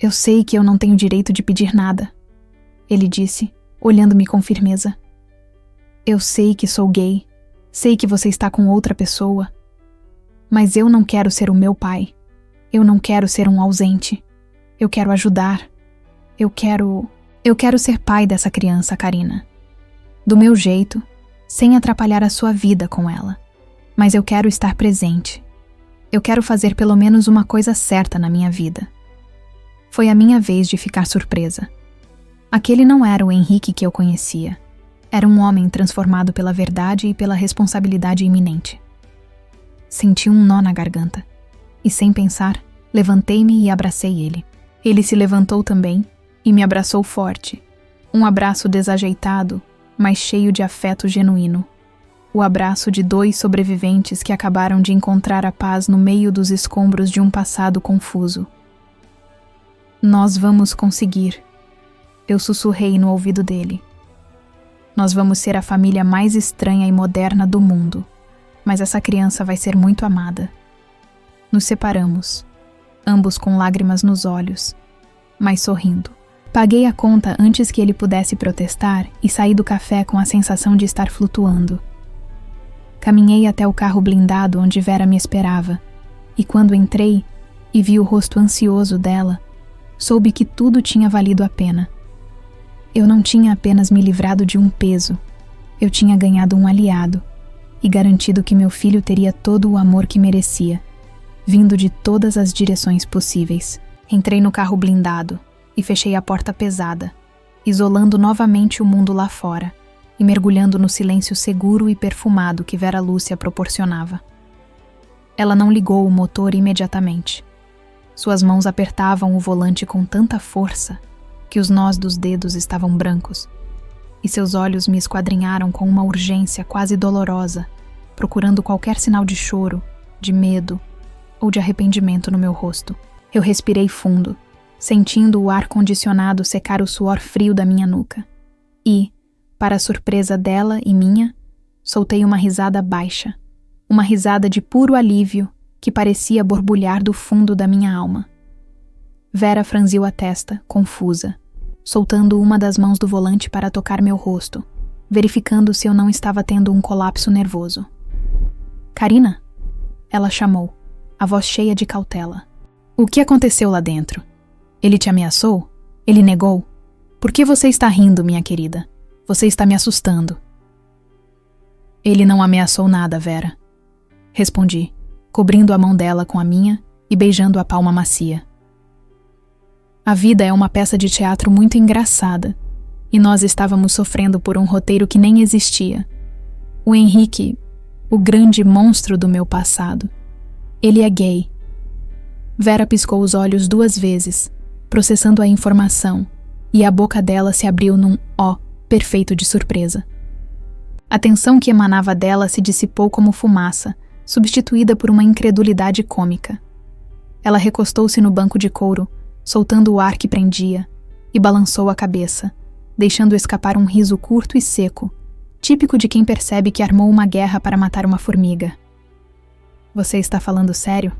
Eu sei que eu não tenho direito de pedir nada, ele disse, olhando-me com firmeza. Eu sei que sou gay, sei que você está com outra pessoa, mas eu não quero ser o meu pai. Eu não quero ser um ausente. Eu quero ajudar. Eu quero ser pai dessa criança, Karina. Do meu jeito, sem atrapalhar a sua vida com ela. Mas eu quero estar presente. Eu quero fazer pelo menos uma coisa certa na minha vida. Foi a minha vez de ficar surpresa. Aquele não era o Henrique que eu conhecia. Era um homem transformado pela verdade e pela responsabilidade iminente. Senti um nó na garganta, e sem pensar, levantei-me e abracei ele. Ele se levantou também e me abraçou forte. Um abraço desajeitado, mas cheio de afeto genuíno. O abraço de 2 sobreviventes que acabaram de encontrar a paz no meio dos escombros de um passado confuso. Nós vamos conseguir, eu sussurrei no ouvido dele. Nós vamos ser a família mais estranha e moderna do mundo, mas essa criança vai ser muito amada. Nos separamos, ambos com lágrimas nos olhos, mas sorrindo. Paguei a conta antes que ele pudesse protestar e saí do café com a sensação de estar flutuando. Caminhei até o carro blindado onde Vera me esperava, e quando entrei e vi o rosto ansioso dela, soube que tudo tinha valido a pena. Eu não tinha apenas me livrado de um peso, eu tinha ganhado um aliado e garantido que meu filho teria todo o amor que merecia, vindo de todas as direções possíveis. Entrei no carro blindado e fechei a porta pesada, isolando novamente o mundo lá fora e mergulhando no silêncio seguro e perfumado que Vera Lúcia proporcionava. Ela não ligou o motor imediatamente. Suas mãos apertavam o volante com tanta força que os nós dos dedos estavam brancos, e seus olhos me esquadrinharam com uma urgência quase dolorosa, procurando qualquer sinal de choro, de medo ou de arrependimento no meu rosto. Eu respirei fundo, sentindo o ar condicionado secar o suor frio da minha nuca. E, para a surpresa dela e minha, soltei uma risada baixa, uma risada de puro alívio que parecia borbulhar do fundo da minha alma. Vera franziu a testa, confusa, soltando uma das mãos do volante para tocar meu rosto, verificando se eu não estava tendo um colapso nervoso. "Karina?" Ela chamou, a voz cheia de cautela. "O que aconteceu lá dentro? Ele te ameaçou? Ele negou? Por que você está rindo, minha querida? Você está me assustando." "Ele não ameaçou nada, Vera," respondi, cobrindo a mão dela com a minha e beijando a palma macia. A vida é uma peça de teatro muito engraçada, e nós estávamos sofrendo por um roteiro que nem existia. O Henrique, o grande monstro do meu passado, ele é gay. Vera piscou os olhos 2 vezes, processando a informação, e a boca dela se abriu num ó perfeito de surpresa. A tensão que emanava dela se dissipou como fumaça, substituída por uma incredulidade cômica. Ela recostou-se no banco de couro, soltando o ar que prendia, e balançou a cabeça, deixando escapar um riso curto e seco, típico de quem percebe que armou uma guerra para matar uma formiga. "Você está falando sério?"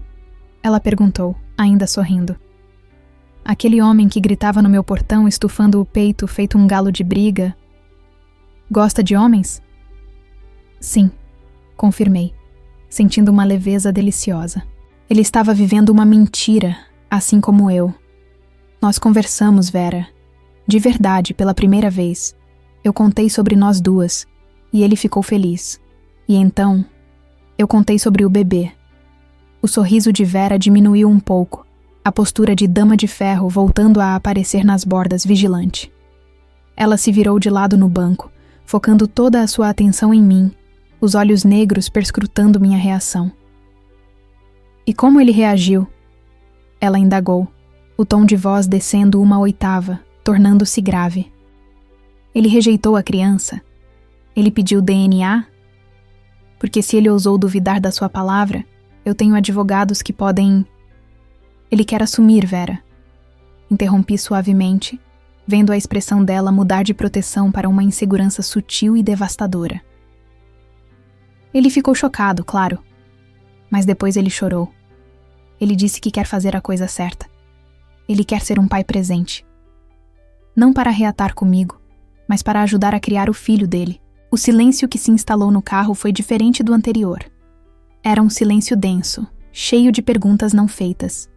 Ela perguntou, ainda sorrindo. "Aquele homem que gritava no meu portão, estufando o peito feito um galo de briga, gosta de homens?" "Sim", confirmei, sentindo uma leveza deliciosa. Ele estava vivendo uma mentira, assim como eu. Nós conversamos, Vera. De verdade, pela primeira vez. Eu contei sobre nós duas, e ele ficou feliz. E então, eu contei sobre o bebê. O sorriso de Vera diminuiu um pouco, a postura de dama de ferro voltando a aparecer nas bordas, vigilante. Ela se virou de lado no banco, focando toda a sua atenção em mim, os olhos negros perscrutando minha reação. "E como ele reagiu?" Ela indagou, o tom de voz descendo uma oitava, tornando-se grave. "Ele rejeitou a criança? Ele pediu DNA? Porque se ele ousou duvidar da sua palavra, eu tenho advogados que podem..." "Ele quer assumir, Vera." Interrompi suavemente, vendo a expressão dela mudar de proteção para uma insegurança sutil e devastadora. Ele ficou chocado, claro. Mas depois ele chorou. Ele disse que quer fazer a coisa certa. Ele quer ser um pai presente. Não para reatar comigo, mas para ajudar a criar o filho dele. O silêncio que se instalou no carro foi diferente do anterior. Era um silêncio denso, cheio de perguntas não feitas.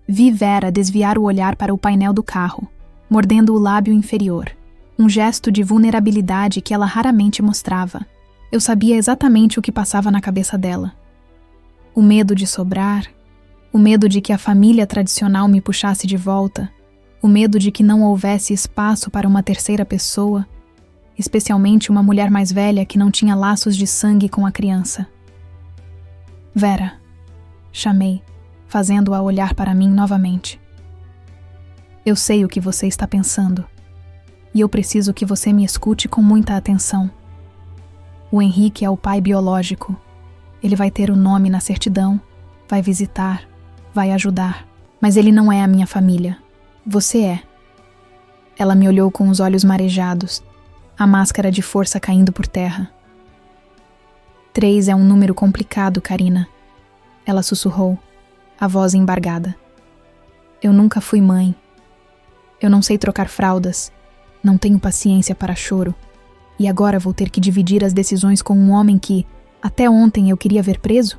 Vi Vera desviar o olhar para o painel do carro, mordendo o lábio inferior, um gesto de vulnerabilidade que ela raramente mostrava. Eu sabia exatamente o que passava na cabeça dela. O medo de sobrar, o medo de que a família tradicional me puxasse de volta, o medo de que não houvesse espaço para uma terceira pessoa, especialmente uma mulher mais velha que não tinha laços de sangue com a criança. "Vera", chamei, fazendo-a olhar para mim novamente. "Eu sei o que você está pensando, e eu preciso que você me escute com muita atenção. O Henrique é o pai biológico. Ele vai ter o nome na certidão, vai visitar, vai ajudar. Mas ele não é a minha família. Você é." Ela me olhou com os olhos marejados, a máscara de força caindo por terra. 3 é um número complicado, Karina. Ela sussurrou, a voz embargada. Eu nunca fui mãe. Eu não sei trocar fraldas. Não tenho paciência para choro. E agora vou ter que dividir as decisões com um homem que, até ontem, eu queria ver preso?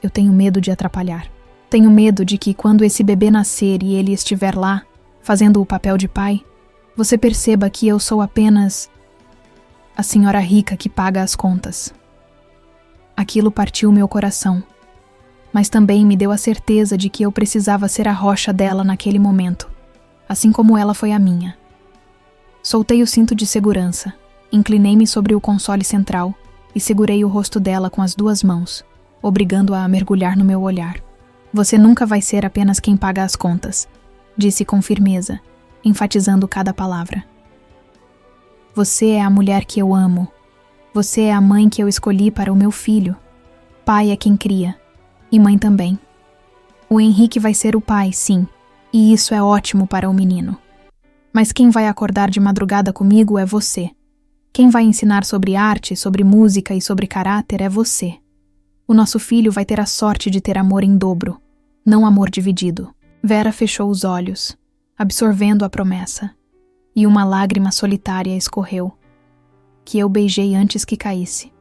Eu tenho medo de atrapalhar. Tenho medo de que, quando esse bebê nascer e ele estiver lá, fazendo o papel de pai, você perceba que eu sou apenas a senhora rica que paga as contas. Aquilo partiu meu coração, mas também me deu a certeza de que eu precisava ser a rocha dela naquele momento, assim como ela foi a minha. Soltei o cinto de segurança, inclinei-me sobre o console central e segurei o rosto dela com as 2 mãos, obrigando-a a mergulhar no meu olhar. Você nunca vai ser apenas quem paga as contas, disse com firmeza, enfatizando cada palavra. Você é a mulher que eu amo. Você é a mãe que eu escolhi para o meu filho. Pai é quem cria. E mãe também. O Henrique vai ser o pai, sim. E isso é ótimo para o menino. Mas quem vai acordar de madrugada comigo é você. Quem vai ensinar sobre arte, sobre música e sobre caráter é você. O nosso filho vai ter a sorte de ter amor em dobro, não amor dividido. Vera fechou os olhos, absorvendo a promessa, e uma lágrima solitária escorreu, que eu beijei antes que caísse.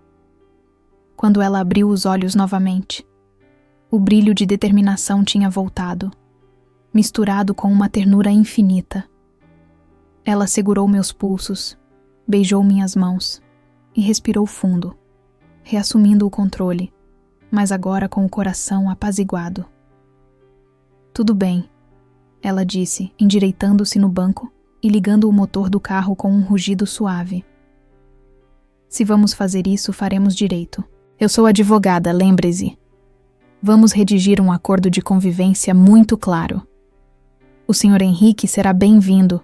Quando ela abriu os olhos novamente, o brilho de determinação tinha voltado, misturado com uma ternura infinita. Ela segurou meus pulsos, beijou minhas mãos e respirou fundo, reassumindo o controle, mas agora com o coração apaziguado. Tudo bem, ela disse, endireitando-se no banco e ligando o motor do carro com um rugido suave. Se vamos fazer isso, faremos direito. Eu sou advogada, lembre-se. Vamos redigir um acordo de convivência muito claro. O Sr. Henrique será bem-vindo,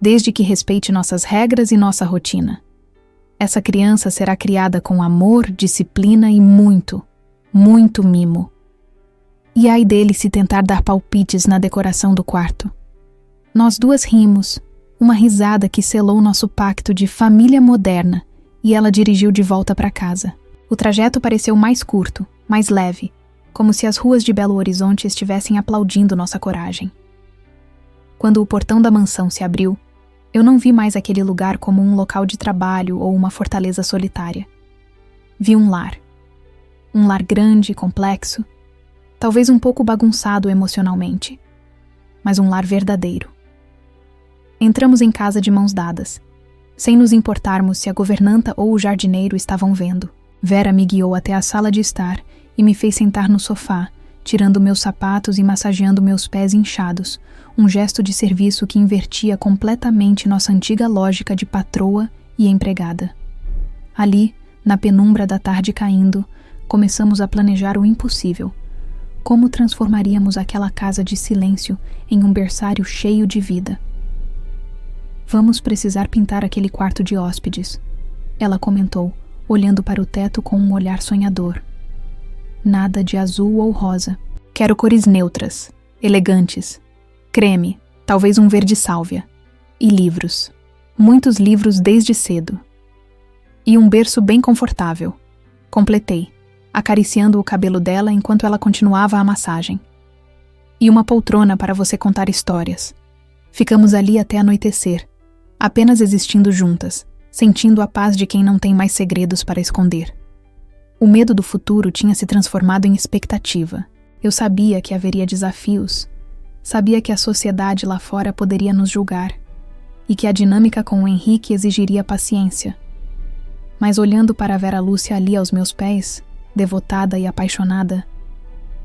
desde que respeite nossas regras e nossa rotina. Essa criança será criada com amor, disciplina e muito mimo. E ai dele se tentar dar palpites na decoração do quarto. Nós duas rimos, uma risada que selou nosso pacto de família moderna, e ela dirigiu de volta para casa. O trajeto pareceu mais curto, mais leve, como se as ruas de Belo Horizonte estivessem aplaudindo nossa coragem. Quando o portão da mansão se abriu, eu não vi mais aquele lugar como um local de trabalho ou uma fortaleza solitária. Vi um lar. Um lar grande, complexo, talvez um pouco bagunçado emocionalmente, mas um lar verdadeiro. Entramos em casa de mãos dadas, sem nos importarmos se a governanta ou o jardineiro estavam vendo. Vera me guiou até a sala de estar e me fez sentar no sofá, tirando meus sapatos e massageando meus pés inchados, um gesto de serviço que invertia completamente nossa antiga lógica de patroa e empregada. Ali, na penumbra da tarde caindo, começamos a planejar o impossível. Como transformaríamos aquela casa de silêncio em um berçário cheio de vida? Vamos precisar pintar aquele quarto de hóspedes, ela comentou, olhando para o teto com um olhar sonhador. Nada de azul ou rosa. Quero cores neutras, elegantes. Creme, talvez um verde sálvia. E livros. Muitos livros desde cedo. E um berço bem confortável. Completei, acariciando o cabelo dela enquanto ela continuava a massagem. E uma poltrona para você contar histórias. Ficamos ali até anoitecer, apenas existindo juntas, sentindo a paz de quem não tem mais segredos para esconder. O medo do futuro tinha se transformado em expectativa. Eu sabia que haveria desafios, sabia que a sociedade lá fora poderia nos julgar, e que a dinâmica com o Henrique exigiria paciência. Mas olhando para a Vera Lúcia ali aos meus pés, devotada e apaixonada,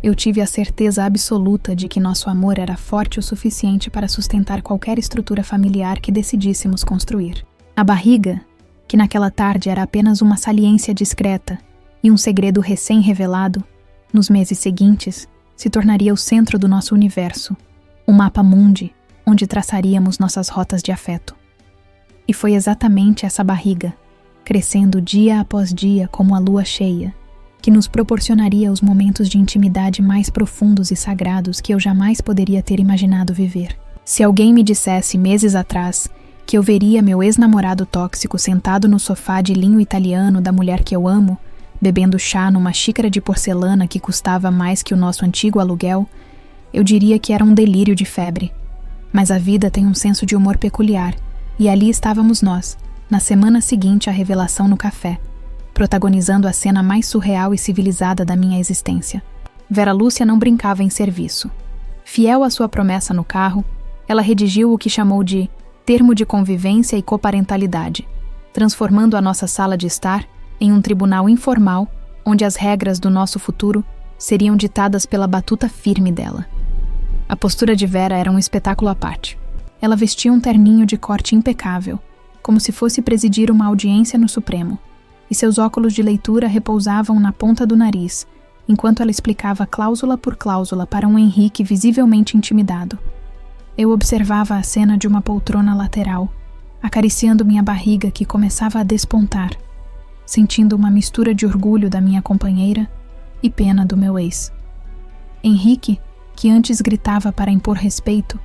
eu tive a certeza absoluta de que nosso amor era forte o suficiente para sustentar qualquer estrutura familiar que decidíssemos construir. A barriga, que naquela tarde era apenas uma saliência discreta e um segredo recém-revelado, nos meses seguintes, se tornaria o centro do nosso universo, o mapa mundi, onde traçaríamos nossas rotas de afeto. E foi exatamente essa barriga, crescendo dia após dia como a lua cheia, que nos proporcionaria os momentos de intimidade mais profundos e sagrados que eu jamais poderia ter imaginado viver. Se alguém me dissesse meses atrás que eu veria meu ex-namorado tóxico sentado no sofá de linho italiano da mulher que eu amo, bebendo chá numa xícara de porcelana que custava mais que o nosso antigo aluguel, eu diria que era um delírio de febre. Mas a vida tem um senso de humor peculiar, e ali estávamos nós, na semana seguinte à revelação no café, protagonizando a cena mais surreal e civilizada da minha existência. Vera Lúcia não brincava em serviço. Fiel à sua promessa no carro, ela redigiu o que chamou de termo de convivência e coparentalidade, transformando a nossa sala de estar em um tribunal informal, onde as regras do nosso futuro seriam ditadas pela batuta firme dela. A postura de Vera era um espetáculo à parte. Ela vestia um terninho de corte impecável, como se fosse presidir uma audiência no Supremo, e seus óculos de leitura repousavam na ponta do nariz, enquanto ela explicava cláusula por cláusula para um Henrique visivelmente intimidado. Eu observava a cena de uma poltrona lateral, acariciando minha barriga que começava a despontar, sentindo uma mistura de orgulho da minha companheira e pena do meu ex. Henrique, que antes gritava para impor respeito,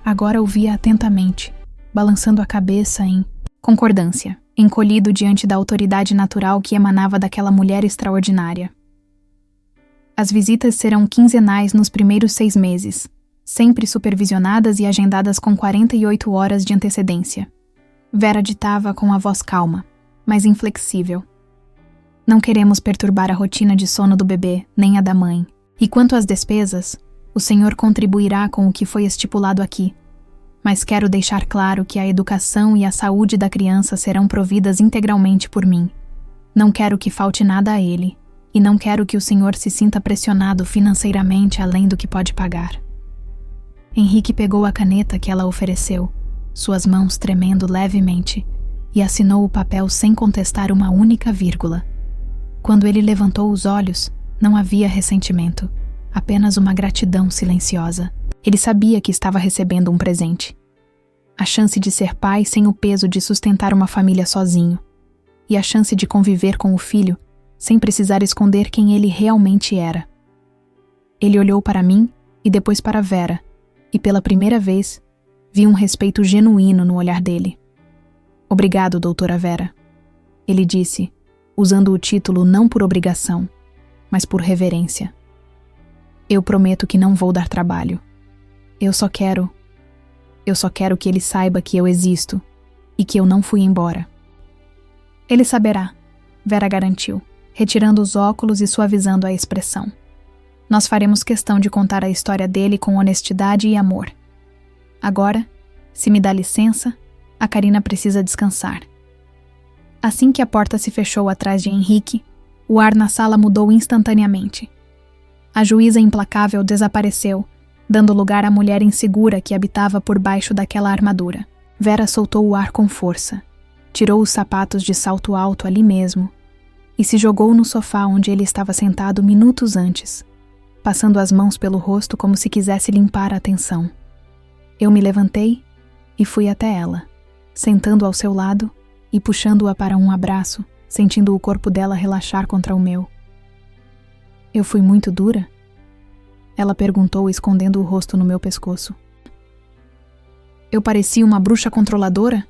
agora ouvia atentamente, balançando a cabeça em concordância, encolhido diante da autoridade natural que emanava daquela mulher extraordinária. As visitas serão quinzenais nos primeiros 6 meses, sempre supervisionadas e agendadas com 48 horas de antecedência. Vera ditava com a voz calma, mas inflexível. Não queremos perturbar a rotina de sono do bebê, nem a da mãe. E quanto às despesas, o senhor contribuirá com o que foi estipulado aqui. Mas quero deixar claro que a educação e a saúde da criança serão providas integralmente por mim. Não quero que falte nada a ele, e não quero que o senhor se sinta pressionado financeiramente além do que pode pagar. Henrique pegou a caneta que ela ofereceu, suas mãos tremendo levemente, e assinou o papel sem contestar uma única vírgula. Quando ele levantou os olhos, não havia ressentimento, apenas uma gratidão silenciosa. Ele sabia que estava recebendo um presente. A chance de ser pai sem o peso de sustentar uma família sozinho. E a chance de conviver com o filho sem precisar esconder quem ele realmente era. Ele olhou para mim e depois para Vera, e pela primeira vez, vi um respeito genuíno no olhar dele. Obrigado, doutora Vera. Ele disse, usando o título não por obrigação, mas por reverência. Eu prometo que não vou dar trabalho. Eu só quero que ele saiba que eu existo e que eu não fui embora. Ele saberá, Vera garantiu, retirando os óculos e suavizando a expressão. Nós faremos questão de contar a história dele com honestidade e amor. Agora, se me dá licença, a Karina precisa descansar. Assim que a porta se fechou atrás de Henrique, o ar na sala mudou instantaneamente. A juíza implacável desapareceu, dando lugar à mulher insegura que habitava por baixo daquela armadura. Vera soltou o ar com força, tirou os sapatos de salto alto ali mesmo e se jogou no sofá onde ele estava sentado minutos antes, passando as mãos pelo rosto como se quisesse limpar a tensão. Eu me levantei e fui até ela, sentando ao seu lado e puxando-a para um abraço, sentindo o corpo dela relaxar contra o meu. Eu fui muito dura? Ela perguntou, escondendo o rosto no meu pescoço. Eu parecia uma bruxa controladora?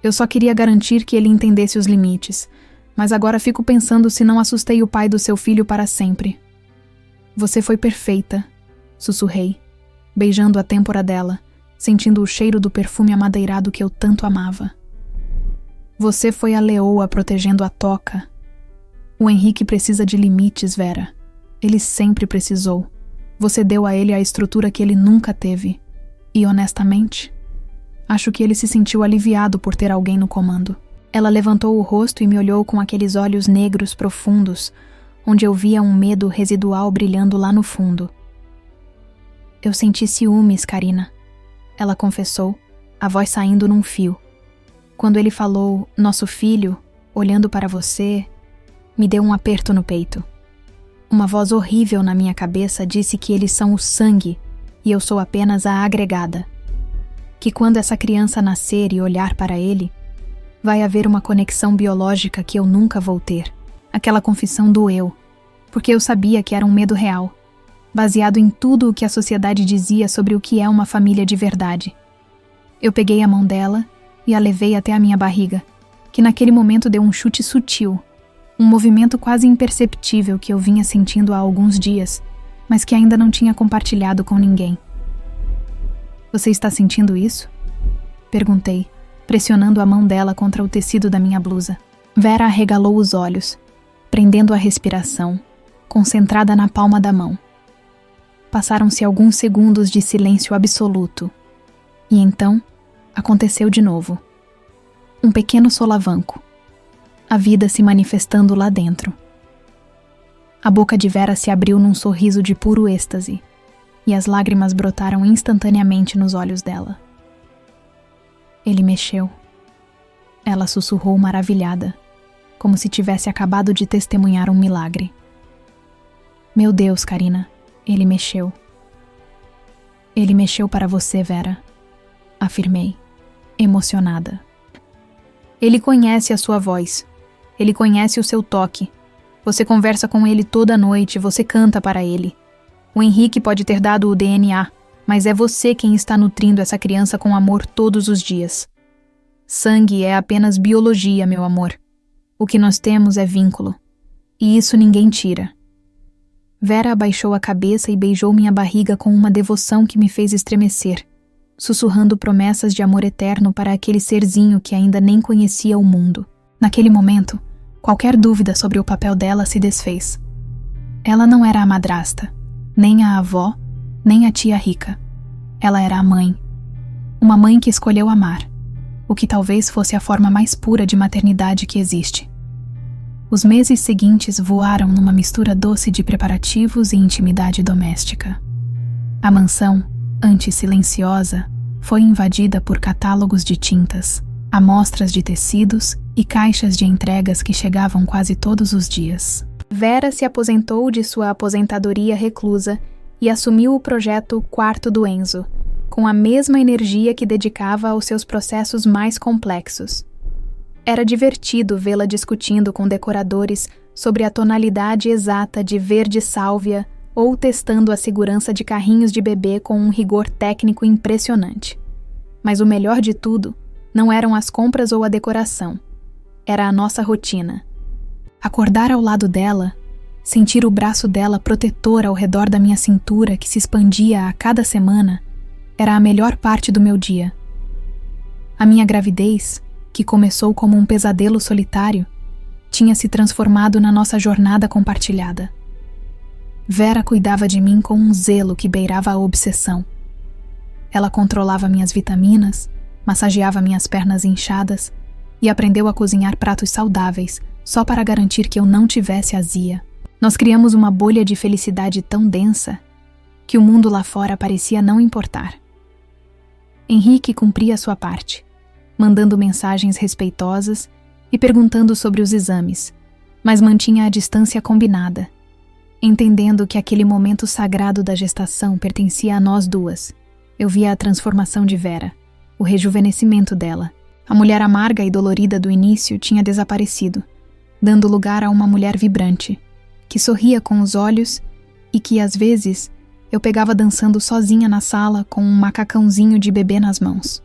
Eu só queria garantir que ele entendesse os limites, mas agora fico pensando se não assustei o pai do seu filho para sempre. Você foi perfeita, sussurrei, beijando a têmpora dela, sentindo o cheiro do perfume amadeirado que eu tanto amava. Você foi a leoa protegendo a toca. O Henrique precisa de limites, Vera. Ele sempre precisou. Você deu a ele a estrutura que ele nunca teve. E, honestamente, acho que ele se sentiu aliviado por ter alguém no comando. Ela levantou o rosto e me olhou com aqueles olhos negros profundos, onde eu via um medo residual brilhando lá no fundo. Eu senti ciúmes, Karina. Ela confessou, a voz saindo num fio. Quando ele falou, nosso filho, olhando para você, me deu um aperto no peito. Uma voz horrível na minha cabeça disse que eles são o sangue e eu sou apenas a agregada. Que quando essa criança nascer e olhar para ele, vai haver uma conexão biológica que eu nunca vou ter. Aquela confissão doeu, porque eu sabia que era um medo real, baseado em tudo o que a sociedade dizia sobre o que é uma família de verdade. Eu peguei a mão dela e a levei até a minha barriga, que naquele momento deu um chute sutil, um movimento quase imperceptível que eu vinha sentindo há alguns dias, mas que ainda não tinha compartilhado com ninguém. Você está sentindo isso? Perguntei, pressionando a mão dela contra o tecido da minha blusa. Vera arregalou os olhos, prendendo a respiração, concentrada na palma da mão. Passaram-se alguns segundos de silêncio absoluto, e então aconteceu de novo. Um pequeno solavanco. A vida se manifestando lá dentro. A boca de Vera se abriu num sorriso de puro êxtase, e as lágrimas brotaram instantaneamente nos olhos dela. Ele mexeu. Ela sussurrou maravilhada, como se tivesse acabado de testemunhar um milagre. Meu Deus, Karina, ele mexeu. Ele mexeu para você, Vera. afirmei, emocionada. Ele conhece a sua voz. Ele conhece o seu toque. Você conversa com ele toda noite, você canta para ele. O Henrique pode ter dado o DNA, mas é você quem está nutrindo essa criança com amor todos os dias. Sangue é apenas biologia, meu amor. O que nós temos é vínculo. E isso ninguém tira. Vera abaixou a cabeça e beijou minha barriga com uma devoção que me fez estremecer, sussurrando promessas de amor eterno para aquele serzinho que ainda nem conhecia o mundo. Naquele momento, qualquer dúvida sobre o papel dela se desfez. Ela não era a madrasta, nem a avó, nem a tia rica. Ela era a mãe. Uma mãe que escolheu amar, o que talvez fosse a forma mais pura de maternidade que existe. Os meses seguintes voaram numa mistura doce de preparativos e intimidade doméstica. A mansão, antes silenciosa, foi invadida por catálogos de tintas, amostras de tecidos e caixas de entregas que chegavam quase todos os dias. Vera se aposentou de sua aposentadoria reclusa e assumiu o projeto Quarto do Enzo, com a mesma energia que dedicava aos seus processos mais complexos. Era divertido vê-la discutindo com decoradores sobre a tonalidade exata de verde sálvia ou testando a segurança de carrinhos de bebê com um rigor técnico impressionante. Mas o melhor de tudo não eram as compras ou a decoração. Era a nossa rotina. Acordar ao lado dela, sentir o braço dela protetor ao redor da minha cintura que se expandia a cada semana, era a melhor parte do meu dia. A minha gravidez, que começou como um pesadelo solitário, tinha se transformado na nossa jornada compartilhada. Vera cuidava de mim com um zelo que beirava a obsessão. Ela controlava minhas vitaminas, massageava minhas pernas inchadas e aprendeu a cozinhar pratos saudáveis só para garantir que eu não tivesse azia. Nós criamos uma bolha de felicidade tão densa que o mundo lá fora parecia não importar. Henrique cumpria sua parte, mandando mensagens respeitosas e perguntando sobre os exames, mas mantinha a distância combinada, entendendo que aquele momento sagrado da gestação pertencia a nós duas. Eu via a transformação de Vera, o rejuvenescimento dela. A mulher amarga e dolorida do início tinha desaparecido, dando lugar a uma mulher vibrante, que sorria com os olhos e que, às vezes, eu pegava dançando sozinha na sala com um macacãozinho de bebê nas mãos.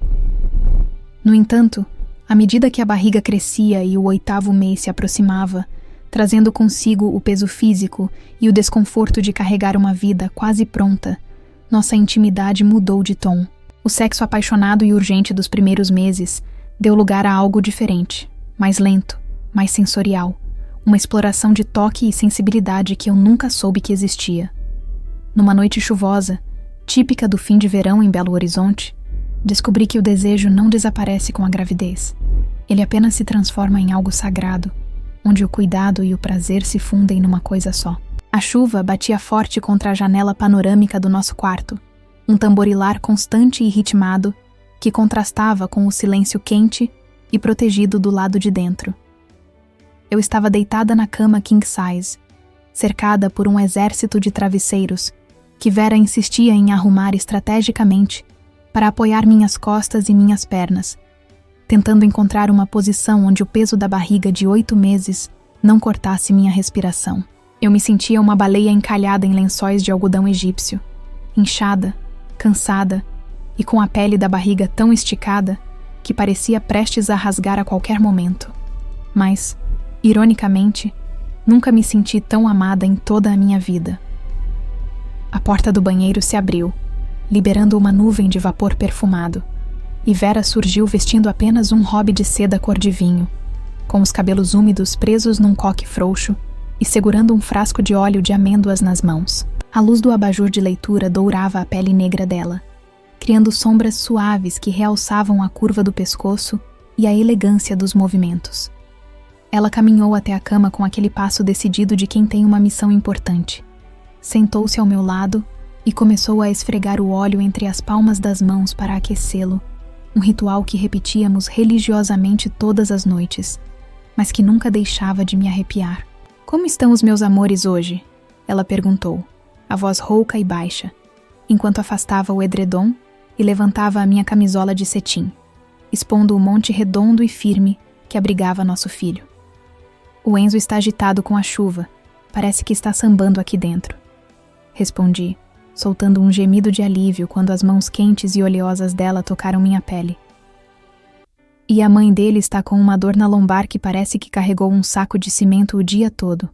No entanto, à medida que a barriga crescia e o 8º mês se aproximava, trazendo consigo o peso físico e o desconforto de carregar uma vida quase pronta, nossa intimidade mudou de tom. O sexo apaixonado e urgente dos primeiros meses deu lugar a algo diferente, mais lento, mais sensorial, uma exploração de toque e sensibilidade que eu nunca soube que existia. Numa noite chuvosa, típica do fim de verão em Belo Horizonte, descobri que o desejo não desaparece com a gravidez. Ele apenas se transforma em algo sagrado, onde o cuidado e o prazer se fundem numa coisa só. A chuva batia forte contra a janela panorâmica do nosso quarto, um tamborilar constante e ritmado que contrastava com o silêncio quente e protegido do lado de dentro. Eu estava deitada na cama king size, cercada por um exército de travesseiros que Vera insistia em arrumar estrategicamente para apoiar minhas costas e minhas pernas, tentando encontrar uma posição onde o peso da barriga de 8 meses não cortasse minha respiração. Eu me sentia uma baleia encalhada em lençóis de algodão egípcio, inchada, cansada e com a pele da barriga tão esticada que parecia prestes a rasgar a qualquer momento. Mas, ironicamente, nunca me senti tão amada em toda a minha vida. A porta do banheiro se abriu, liberando uma nuvem de vapor perfumado, e Vera surgiu vestindo apenas um robe de seda cor de vinho, com os cabelos úmidos presos num coque frouxo e segurando um frasco de óleo de amêndoas nas mãos. A luz do abajur de leitura dourava a pele negra dela, criando sombras suaves que realçavam a curva do pescoço e a elegância dos movimentos. Ela caminhou até a cama com aquele passo decidido de quem tem uma missão importante. Sentou-se ao meu lado e começou a esfregar o óleo entre as palmas das mãos para aquecê-lo, um ritual que repetíamos religiosamente todas as noites, mas que nunca deixava de me arrepiar. "Como estão os meus amores hoje?" ela perguntou, a voz rouca e baixa, enquanto afastava o edredom e levantava a minha camisola de cetim, expondo o monte redondo e firme que abrigava nosso filho. O Enzo está agitado com a chuva, parece que está sambando aqui dentro. Respondi, soltando um gemido de alívio quando as mãos quentes e oleosas dela tocaram minha pele. E a mãe dele está com uma dor na lombar que parece que carregou um saco de cimento o dia todo.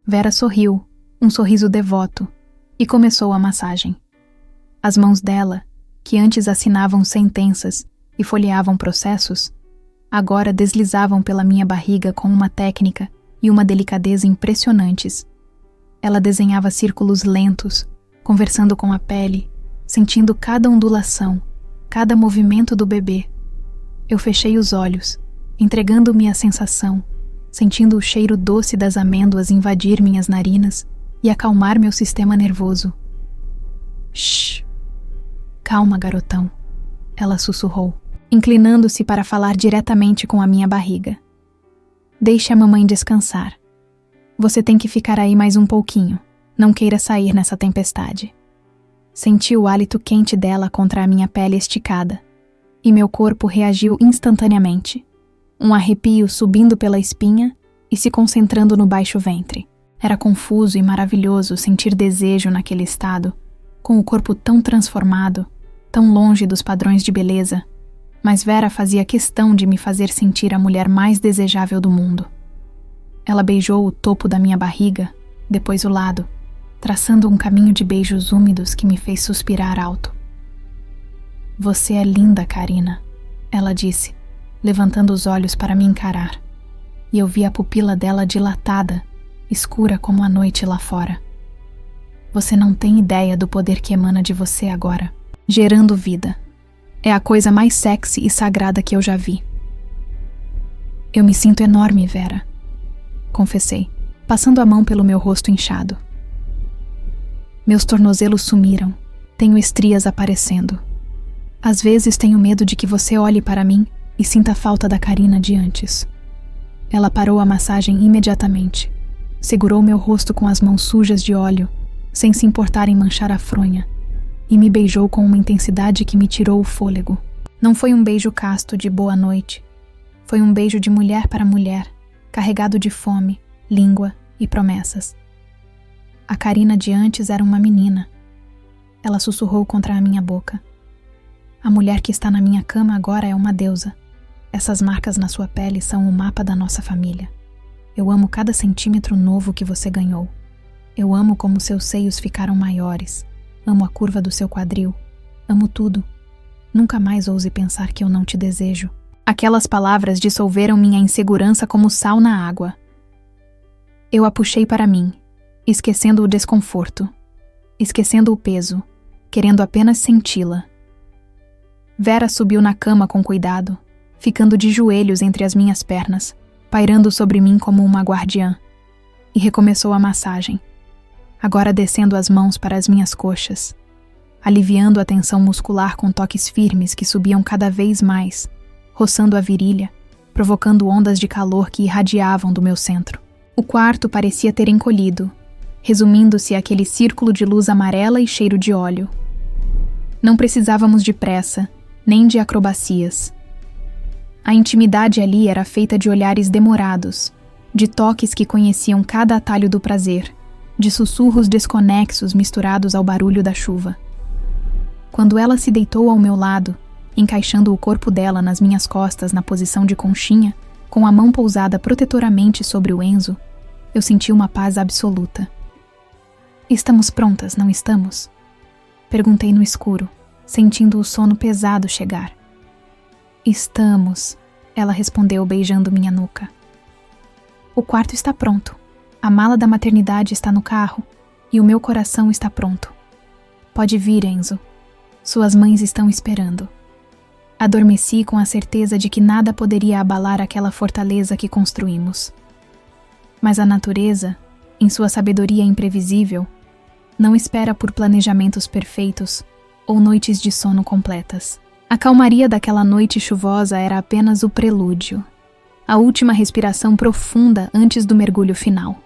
Vera sorriu, um sorriso devoto, e começou a massagem. As mãos dela, que antes assinavam sentenças e folheavam processos, agora deslizavam pela minha barriga com uma técnica e uma delicadeza impressionantes. Ela desenhava círculos lentos, conversando com a pele, sentindo cada ondulação, cada movimento do bebê. Eu fechei os olhos, entregando-me à sensação, sentindo o cheiro doce das amêndoas invadir minhas narinas e acalmar meu sistema nervoso. Shhh! Calma, garotão, ela sussurrou, inclinando-se para falar diretamente com a minha barriga. Deixe a mamãe descansar. Você tem que ficar aí mais um pouquinho. Não queira sair nessa tempestade. Senti o hálito quente dela contra a minha pele esticada, e meu corpo reagiu instantaneamente. Um arrepio subindo pela espinha e se concentrando no baixo ventre. Era confuso e maravilhoso sentir desejo naquele estado, com o corpo tão transformado, tão longe dos padrões de beleza, mas Vera fazia questão de me fazer sentir a mulher mais desejável do mundo. Ela beijou o topo da minha barriga, depois o lado, traçando um caminho de beijos úmidos que me fez suspirar alto. Você é linda, Karina, ela disse, levantando os olhos para me encarar, e eu vi a pupila dela dilatada, escura como a noite lá fora. Você não tem ideia do poder que emana de você agora, gerando vida. É a coisa mais sexy e sagrada que eu já vi. Eu me sinto enorme, Vera, confessei, passando a mão pelo meu rosto inchado. Meus tornozelos sumiram, tenho estrias aparecendo. Às vezes tenho medo de que você olhe para mim e sinta a falta da Karina de antes. Ela parou a massagem imediatamente, segurou meu rosto com as mãos sujas de óleo, sem se importar em manchar a fronha, e me beijou com uma intensidade que me tirou o fôlego. Não foi um beijo casto de boa noite. Foi um beijo de mulher para mulher, carregado de fome, língua e promessas. A Karina de antes era uma menina. Ela sussurrou contra a minha boca. A mulher que está na minha cama agora é uma deusa. Essas marcas na sua pele são o mapa da nossa família. Eu amo cada centímetro novo que você ganhou. Eu amo como seus seios ficaram maiores. Amo a curva do seu quadril. Amo tudo. Nunca mais ouse pensar que eu não te desejo. Aquelas palavras dissolveram minha insegurança como sal na água. Eu a puxei para mim, esquecendo o desconforto, esquecendo o peso, querendo apenas senti-la. Vera subiu na cama com cuidado, ficando de joelhos entre as minhas pernas, pairando sobre mim como uma guardiã, e recomeçou a massagem, agora descendo as mãos para as minhas coxas, aliviando a tensão muscular com toques firmes que subiam cada vez mais, roçando a virilha, provocando ondas de calor que irradiavam do meu centro. O quarto parecia ter encolhido, resumindo-se àquele círculo de luz amarela e cheiro de óleo. Não precisávamos de pressa, nem de acrobacias. A intimidade ali era feita de olhares demorados, de toques que conheciam cada atalho do prazer, de sussurros desconexos misturados ao barulho da chuva. Quando ela se deitou ao meu lado, encaixando o corpo dela nas minhas costas na posição de conchinha, com a mão pousada protetoramente sobre o Enzo, eu senti uma paz absoluta. Estamos prontas, não estamos? Perguntei no escuro, sentindo o sono pesado chegar. Estamos, ela respondeu beijando minha nuca. O quarto está pronto. A mala da maternidade está no carro e o meu coração está pronto. Pode vir, Enzo. Suas mães estão esperando. Adormeci com a certeza de que nada poderia abalar aquela fortaleza que construímos. Mas a natureza, em sua sabedoria imprevisível, não espera por planejamentos perfeitos ou noites de sono completas. A calmaria daquela noite chuvosa era apenas o prelúdio, a última respiração profunda antes do mergulho final.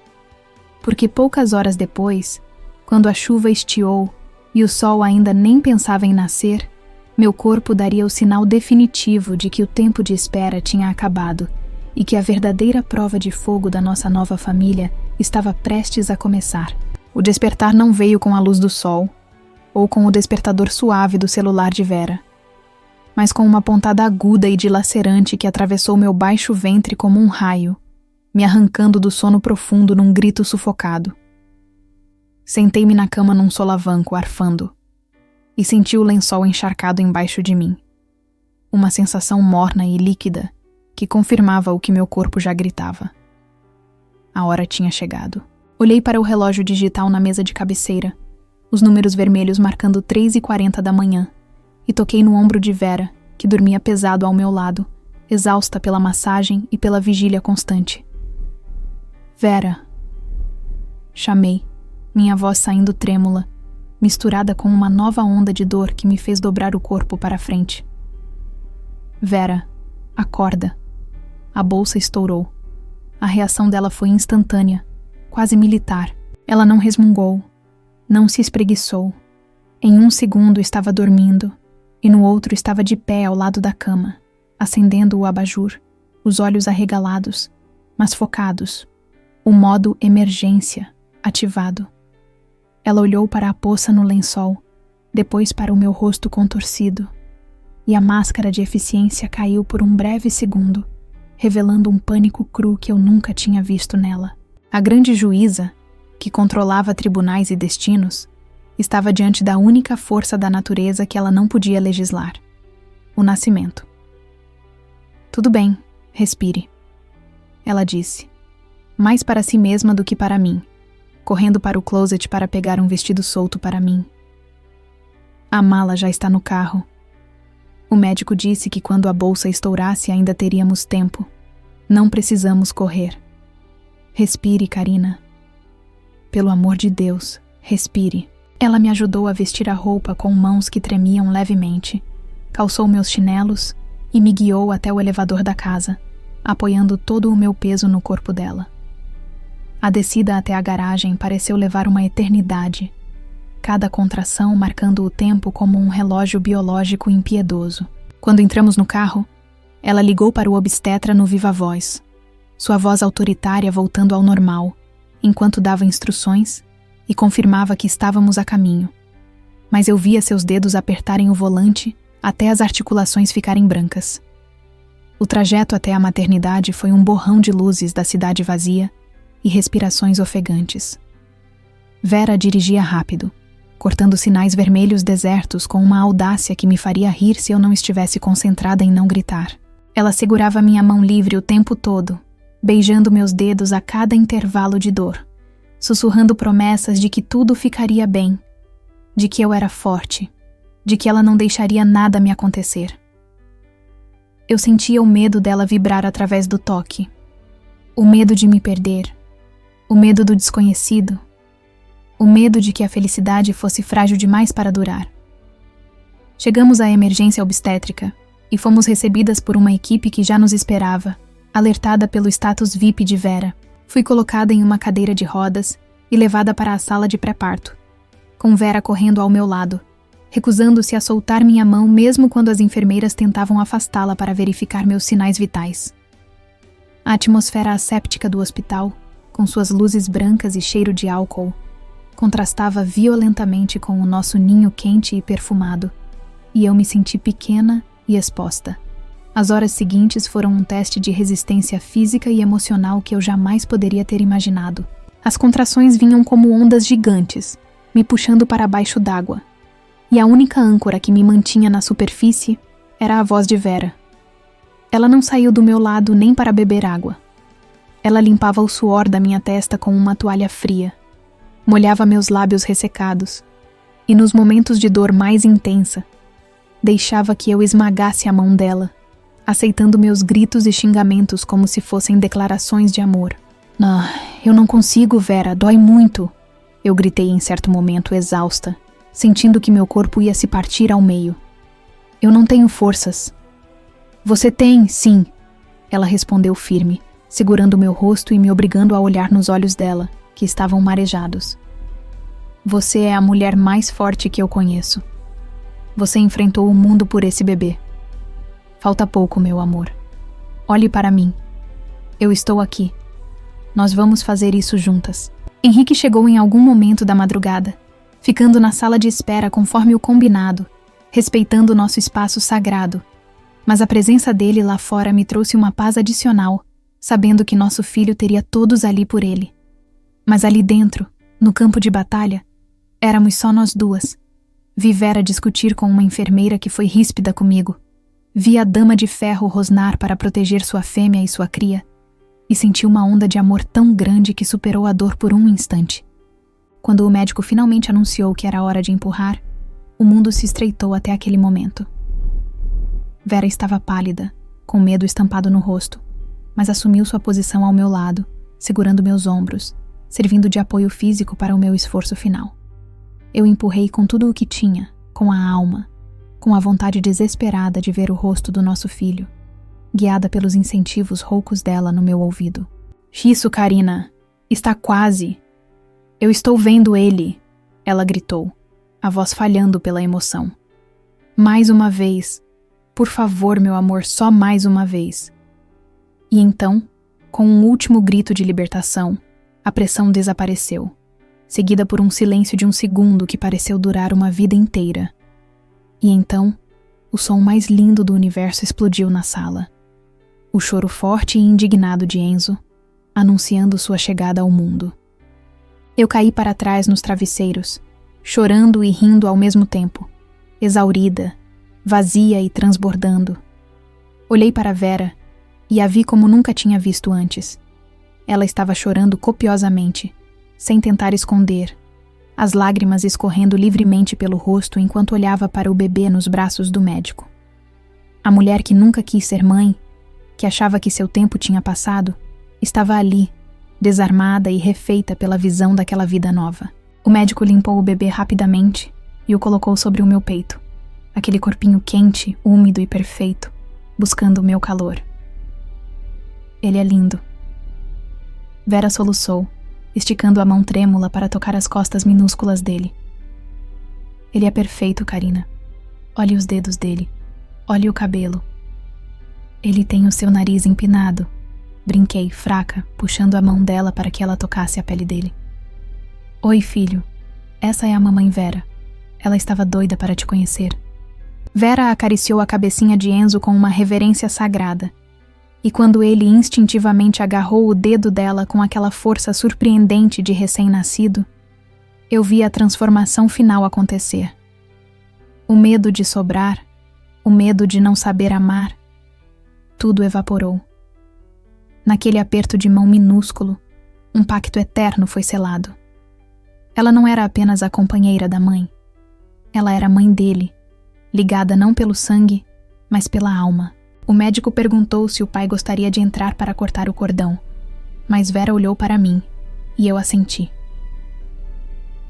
Porque poucas horas depois, quando a chuva estiou e o sol ainda nem pensava em nascer, Meu corpo daria o sinal definitivo de que o tempo de espera tinha acabado e que a verdadeira prova de fogo da nossa nova família estava prestes a começar. O despertar não veio com a luz do sol ou com o despertador suave do celular de Vera, mas com uma pontada aguda e dilacerante que atravessou meu baixo ventre como um raio, me arrancando do sono profundo num grito sufocado. Sentei-me na cama num solavanco, arfando, e senti o lençol encharcado embaixo de mim. Uma sensação morna e líquida que confirmava o que meu corpo já gritava. A hora tinha chegado. Olhei para o relógio digital na mesa de cabeceira, os números vermelhos marcando 3h40 da manhã, e toquei no ombro de Vera, que dormia pesado ao meu lado, exausta pela massagem e pela vigília constante. Vera. Chamei, minha voz saindo trêmula, misturada com uma nova onda de dor que me fez dobrar o corpo para frente. Vera, acorda. A bolsa estourou. A reação dela foi instantânea, quase militar. Ela não resmungou, não se espreguiçou. Em um segundo estava dormindo, e no outro estava de pé ao lado da cama, acendendo o abajur, os olhos arregalados, mas focados, o modo emergência ativado. Ela olhou para a poça no lençol, depois para o meu rosto contorcido, e a máscara de eficiência caiu por um breve segundo, revelando um pânico cru que eu nunca tinha visto nela. A grande juíza, que controlava tribunais e destinos, estava diante da única força da natureza que ela não podia legislar: o nascimento. Tudo bem, respire, ela disse, mais para si mesma do que para mim, correndo para o closet para pegar um vestido solto para mim. A mala já está no carro. O médico disse que quando a bolsa estourasse ainda teríamos tempo. Não precisamos correr. Respire, Karina. Pelo amor de Deus, respire. Ela me ajudou a vestir a roupa com mãos que tremiam levemente, calçou meus chinelos e me guiou até o elevador da casa, apoiando todo o meu peso no corpo dela. A descida até a garagem pareceu levar uma eternidade, cada contração marcando o tempo como um relógio biológico impiedoso. Quando entramos no carro, ela ligou para o obstetra no viva voz, sua voz autoritária voltando ao normal, enquanto dava instruções e confirmava que estávamos a caminho. Mas eu via seus dedos apertarem o volante até as articulações ficarem brancas. O trajeto até a maternidade foi um borrão de luzes da cidade vazia e respirações ofegantes. Vera dirigia rápido, cortando sinais vermelhos desertos com uma audácia que me faria rir se eu não estivesse concentrada em não gritar. Ela segurava minha mão livre o tempo todo, beijando meus dedos a cada intervalo de dor, sussurrando promessas de que tudo ficaria bem, de que eu era forte, de que ela não deixaria nada me acontecer. Eu sentia o medo dela vibrar através do toque, o medo de me perder, o medo do desconhecido, o medo de que a felicidade fosse frágil demais para durar. Chegamos à emergência obstétrica e fomos recebidas por uma equipe que já nos esperava, alertada pelo status VIP de Vera. Fui colocada em uma cadeira de rodas e levada para a sala de pré-parto, com Vera correndo ao meu lado, recusando-se a soltar minha mão mesmo quando as enfermeiras tentavam afastá-la para verificar meus sinais vitais. A atmosfera asséptica do hospital, com suas luzes brancas e cheiro de álcool, contrastava violentamente com o nosso ninho quente e perfumado, e eu me senti pequena e exposta. As horas seguintes foram um teste de resistência física e emocional que eu jamais poderia ter imaginado. As contrações vinham como ondas gigantes, me puxando para baixo d'água, e a única âncora que me mantinha na superfície era a voz de Vera. Ela não saiu do meu lado nem para beber água. Ela limpava o suor da minha testa com uma toalha fria, molhava meus lábios ressecados, e nos momentos de dor mais intensa, deixava que eu esmagasse a mão dela, aceitando meus gritos e xingamentos como se fossem declarações de amor. Eu não consigo, Vera, dói muito, eu gritei em certo momento, exausta, sentindo que meu corpo ia se partir ao meio. Eu não tenho forças. Você tem, sim, ela respondeu firme, segurando meu rosto e me obrigando a olhar nos olhos dela, que estavam marejados. Você é a mulher mais forte que eu conheço. Você enfrentou o mundo por esse bebê. Falta pouco, meu amor. Olhe para mim. Eu estou aqui. Nós vamos fazer isso juntas. Henrique chegou em algum momento da madrugada, ficando na sala de espera conforme o combinado, respeitando nosso espaço sagrado. Mas a presença dele lá fora me trouxe uma paz adicional, sabendo que nosso filho teria todos ali por ele. Mas ali dentro, no campo de batalha, éramos só nós duas. Vi Vera discutir com uma enfermeira que foi ríspida comigo. Vi a dama de ferro rosnar para proteger sua fêmea e sua cria, e senti uma onda de amor tão grande que superou a dor por um instante. Quando o médico finalmente anunciou que era hora de empurrar, o mundo se estreitou até aquele momento. Vera estava pálida, com medo estampado no rosto, mas assumiu sua posição ao meu lado, segurando meus ombros, servindo de apoio físico para o meu esforço final. Eu empurrei com tudo o que tinha, com a alma, com a vontade desesperada de ver o rosto do nosso filho, guiada pelos incentivos roucos dela no meu ouvido. Isso, Karina, está quase. Eu estou vendo ele, ela gritou, a voz falhando pela emoção. Mais uma vez. Por favor, meu amor, só mais uma vez. E então, com um último grito de libertação, a pressão desapareceu, seguida por um silêncio de um segundo que pareceu durar uma vida inteira. E então, o som mais lindo do universo explodiu na sala. O choro forte e indignado de Enzo, anunciando sua chegada ao mundo. Eu caí para trás nos travesseiros, chorando e rindo ao mesmo tempo, exaurida, vazia e transbordando. Olhei para Vera e a vi como nunca tinha visto antes. Ela estava chorando copiosamente, sem tentar esconder, as lágrimas escorrendo livremente pelo rosto enquanto olhava para o bebê nos braços do médico. A mulher que nunca quis ser mãe, que achava que seu tempo tinha passado, estava ali, desarmada e refeita pela visão daquela vida nova. O médico limpou o bebê rapidamente e o colocou sobre o meu peito, aquele corpinho quente, úmido e perfeito, buscando o meu calor. Ele é lindo. Vera soluçou, esticando a mão trêmula para tocar as costas minúsculas dele. Ele é perfeito, Karina. Olhe os dedos dele. Olhe o cabelo. Ele tem o seu nariz empinado. Brinquei, fraca, puxando a mão dela para que ela tocasse a pele dele. Oi, filho. Essa é a mamãe Vera. Ela estava doida para te conhecer. Vera acariciou a cabecinha de Enzo com uma reverência sagrada. E quando ele instintivamente agarrou o dedo dela com aquela força surpreendente de recém-nascido, eu vi a transformação final acontecer. O medo de sobrar, o medo de não saber amar, tudo evaporou. Naquele aperto de mão minúsculo, um pacto eterno foi selado. Ela não era apenas a companheira da mãe. Ela era a mãe dele, ligada não pelo sangue, mas pela alma. O médico perguntou se o pai gostaria de entrar para cortar o cordão, mas Vera olhou para mim, e eu assenti.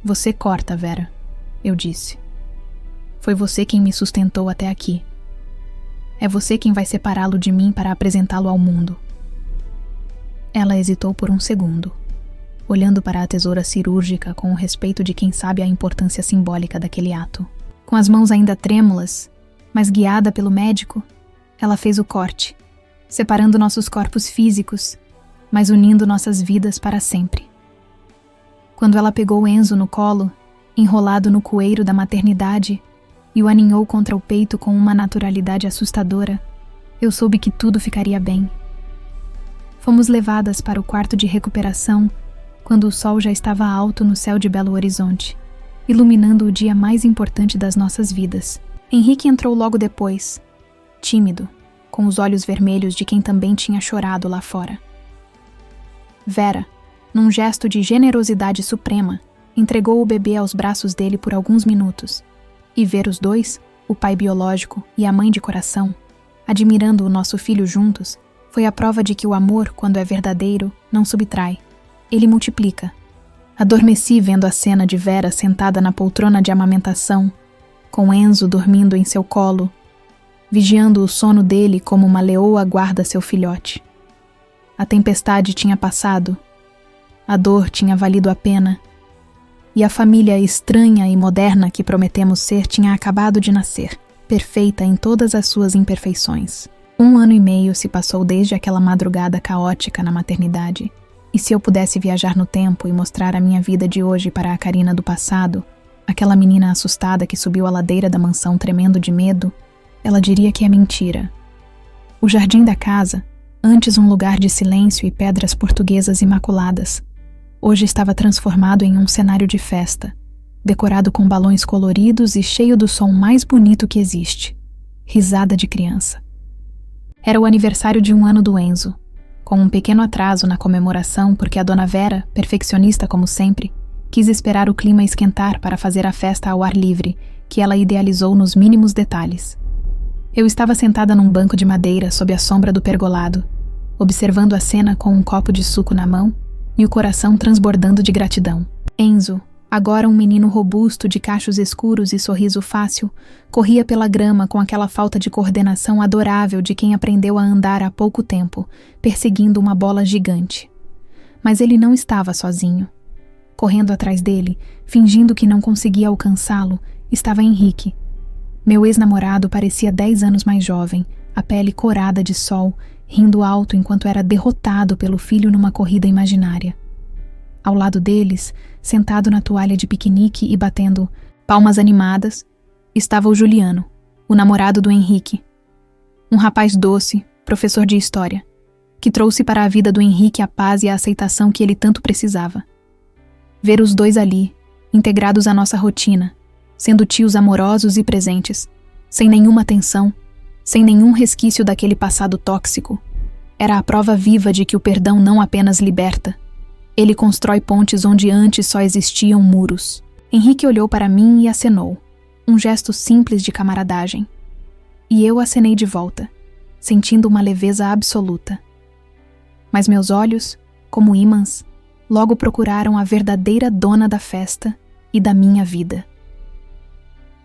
Você corta, Vera, eu disse. Foi você quem me sustentou até aqui. É você quem vai separá-lo de mim para apresentá-lo ao mundo. Ela hesitou por um segundo, olhando para a tesoura cirúrgica com o respeito de quem sabe a importância simbólica daquele ato. Com as mãos ainda trêmulas, mas guiada pelo médico, ela fez o corte, separando nossos corpos físicos, mas unindo nossas vidas para sempre. Quando ela pegou Enzo no colo, enrolado no coeiro da maternidade, e o aninhou contra o peito com uma naturalidade assustadora, eu soube que tudo ficaria bem. Fomos levadas para o quarto de recuperação quando o sol já estava alto no céu de Belo Horizonte, iluminando o dia mais importante das nossas vidas. Henrique entrou logo depois, tímido, com os olhos vermelhos de quem também tinha chorado lá fora. Vera, num gesto de generosidade suprema, entregou o bebê aos braços dele por alguns minutos, e ver os dois, o pai biológico e a mãe de coração, admirando o nosso filho juntos, foi a prova de que o amor, quando é verdadeiro, não subtrai. Ele multiplica. Adormeci vendo a cena de Vera sentada na poltrona de amamentação, com Enzo dormindo em seu colo, vigiando o sono dele como uma leoa guarda seu filhote. A tempestade tinha passado, a dor tinha valido a pena, e a família estranha e moderna que prometemos ser tinha acabado de nascer, perfeita em todas as suas imperfeições. 1 ano e meio se passou desde aquela madrugada caótica na maternidade, e se eu pudesse viajar no tempo e mostrar a minha vida de hoje para a Karina do passado, aquela menina assustada que subiu a ladeira da mansão tremendo de medo, ela diria que é mentira. O jardim da casa, antes um lugar de silêncio e pedras portuguesas imaculadas, hoje estava transformado em um cenário de festa, decorado com balões coloridos e cheio do som mais bonito que existe, risada de criança. Era o aniversário de 1 ano do Enzo, com um pequeno atraso na comemoração porque a dona Vera, perfeccionista como sempre, quis esperar o clima esquentar para fazer a festa ao ar livre, que ela idealizou nos mínimos detalhes. Eu estava sentada num banco de madeira sob a sombra do pergolado, observando a cena com um copo de suco na mão e o coração transbordando de gratidão. Enzo, agora um menino robusto de cachos escuros e sorriso fácil, corria pela grama com aquela falta de coordenação adorável de quem aprendeu a andar há pouco tempo, perseguindo uma bola gigante. Mas ele não estava sozinho. Correndo atrás dele, fingindo que não conseguia alcançá-lo, estava Henrique. Meu ex-namorado parecia 10 anos mais jovem, a pele corada de sol, rindo alto enquanto era derrotado pelo filho numa corrida imaginária. Ao lado deles, sentado na toalha de piquenique e batendo palmas animadas, estava o Juliano, o namorado do Henrique. Um rapaz doce, professor de história, que trouxe para a vida do Henrique a paz e a aceitação que ele tanto precisava. Ver os dois ali, integrados à nossa rotina, sendo tios amorosos e presentes, sem nenhuma tensão, sem nenhum resquício daquele passado tóxico, era a prova viva de que o perdão não apenas liberta. Ele constrói pontes onde antes só existiam muros. Henrique olhou para mim e acenou, um gesto simples de camaradagem. E eu acenei de volta, sentindo uma leveza absoluta. Mas meus olhos, como ímãs, logo procuraram a verdadeira dona da festa e da minha vida.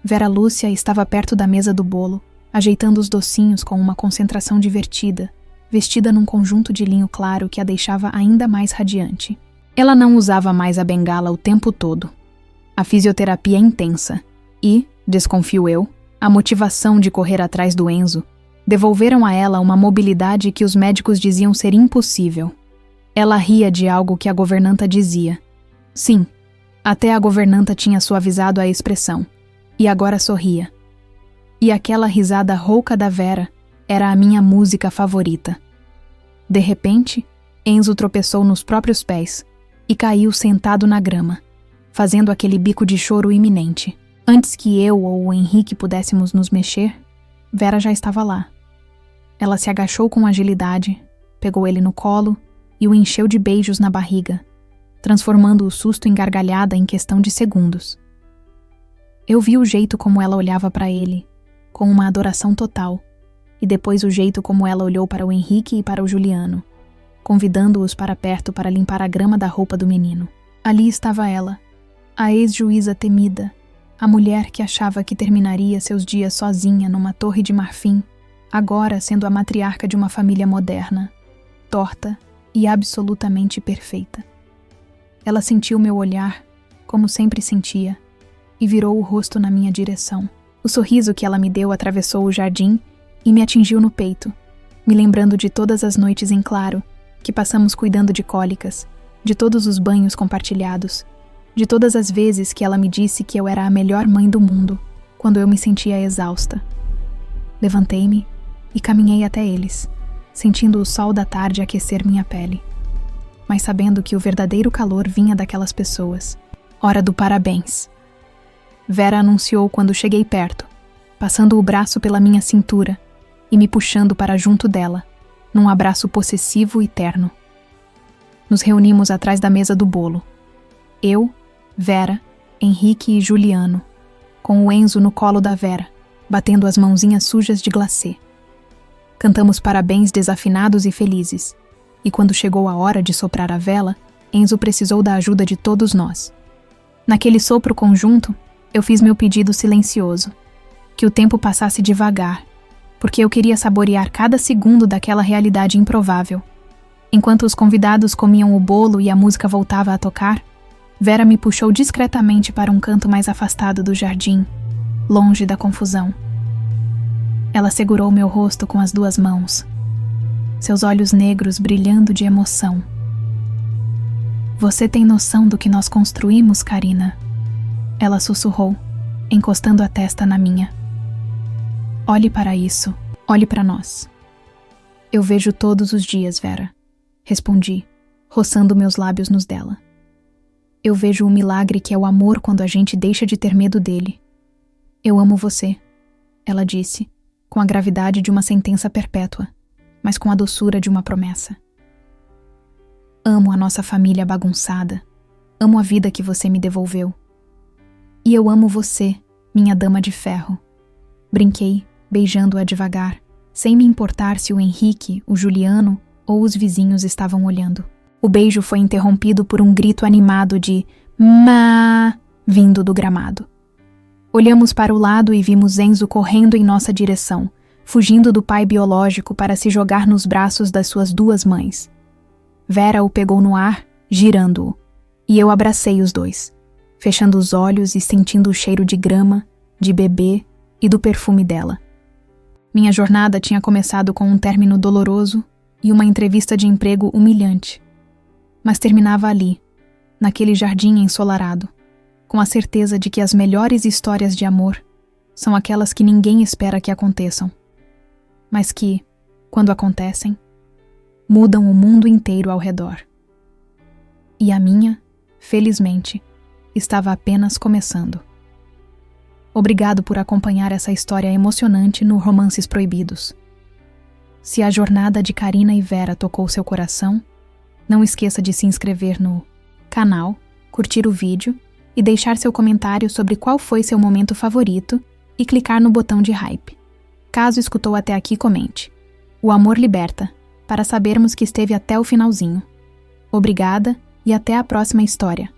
Vera Lúcia estava perto da mesa do bolo, ajeitando os docinhos com uma concentração divertida, vestida num conjunto de linho claro que a deixava ainda mais radiante. Ela não usava mais a bengala o tempo todo. A fisioterapia intensa e, desconfio eu, a motivação de correr atrás do Enzo devolveram a ela uma mobilidade que os médicos diziam ser impossível. Ela ria de algo que a governanta dizia. Sim, até a governanta tinha suavizado a expressão, e agora sorria. E aquela risada rouca da Vera era a minha música favorita. De repente, Enzo tropeçou nos próprios pés e caiu sentado na grama, fazendo aquele bico de choro iminente. Antes que eu ou o Henrique pudéssemos nos mexer, Vera já estava lá. Ela se agachou com agilidade, pegou ele no colo e o encheu de beijos na barriga, transformando o susto em gargalhada em questão de segundos. Eu vi o jeito como ela olhava para ele, com uma adoração total, e depois o jeito como ela olhou para o Henrique e para o Juliano, convidando-os para perto para limpar a grama da roupa do menino. Ali estava ela, a ex-juíza temida, a mulher que achava que terminaria seus dias sozinha numa torre de marfim, agora sendo a matriarca de uma família moderna, torta e absolutamente perfeita. Ela sentiu meu olhar, como sempre sentia, e virou o rosto na minha direção. O sorriso que ela me deu atravessou o jardim e me atingiu no peito, me lembrando de todas as noites em claro que passamos cuidando de cólicas, de todos os banhos compartilhados, de todas as vezes que ela me disse que eu era a melhor mãe do mundo, quando eu me sentia exausta. Levantei-me e caminhei até eles, sentindo o sol da tarde aquecer minha pele, mas sabendo que o verdadeiro calor vinha daquelas pessoas. Hora do parabéns. Vera anunciou quando cheguei perto, passando o braço pela minha cintura e me puxando para junto dela, num abraço possessivo e terno. Nos reunimos atrás da mesa do bolo. Eu, Vera, Henrique e Juliano, com o Enzo no colo da Vera, batendo as mãozinhas sujas de glacê. Cantamos parabéns desafinados e felizes, e quando chegou a hora de soprar a vela, Enzo precisou da ajuda de todos nós. Naquele sopro conjunto, eu fiz meu pedido silencioso, que o tempo passasse devagar, porque eu queria saborear cada segundo daquela realidade improvável. Enquanto os convidados comiam o bolo e a música voltava a tocar, Vera me puxou discretamente para um canto mais afastado do jardim, longe da confusão. Ela segurou meu rosto com as 2 mãos, seus olhos negros brilhando de emoção. Você tem noção do que nós construímos, Karina? Ela sussurrou, encostando a testa na minha. Olhe para isso, olhe para nós. Eu vejo todos os dias, Vera, respondi, roçando meus lábios nos dela. Eu vejo o milagre que é o amor quando a gente deixa de ter medo dele. Eu amo você, ela disse, com a gravidade de uma sentença perpétua, mas com a doçura de uma promessa. Amo a nossa família bagunçada, amo a vida que você me devolveu. E eu amo você, minha dama de ferro. Brinquei, beijando-a devagar, sem me importar se o Henrique, o Juliano ou os vizinhos estavam olhando. O beijo foi interrompido por um grito animado de "Ma!" vindo do gramado. Olhamos para o lado e vimos Enzo correndo em nossa direção, fugindo do pai biológico para se jogar nos braços das suas 2 mães. Vera o pegou no ar, girando-o, e eu abracei os 2, fechando os olhos e sentindo o cheiro de grama, de bebê e do perfume dela. Minha jornada tinha começado com um término doloroso e uma entrevista de emprego humilhante, mas terminava ali, naquele jardim ensolarado, com a certeza de que as melhores histórias de amor são aquelas que ninguém espera que aconteçam, mas que, quando acontecem, mudam o mundo inteiro ao redor. E a minha, felizmente, estava apenas começando. Obrigado por acompanhar essa história emocionante no Romances Proibidos. Se a jornada de Karina e Vera tocou seu coração, não esqueça de se inscrever no canal, curtir o vídeo e deixar seu comentário sobre qual foi seu momento favorito e clicar no botão de hype. Caso escutou até aqui, comente. O amor liberta, para sabermos que esteve até o finalzinho. Obrigada e até a próxima história.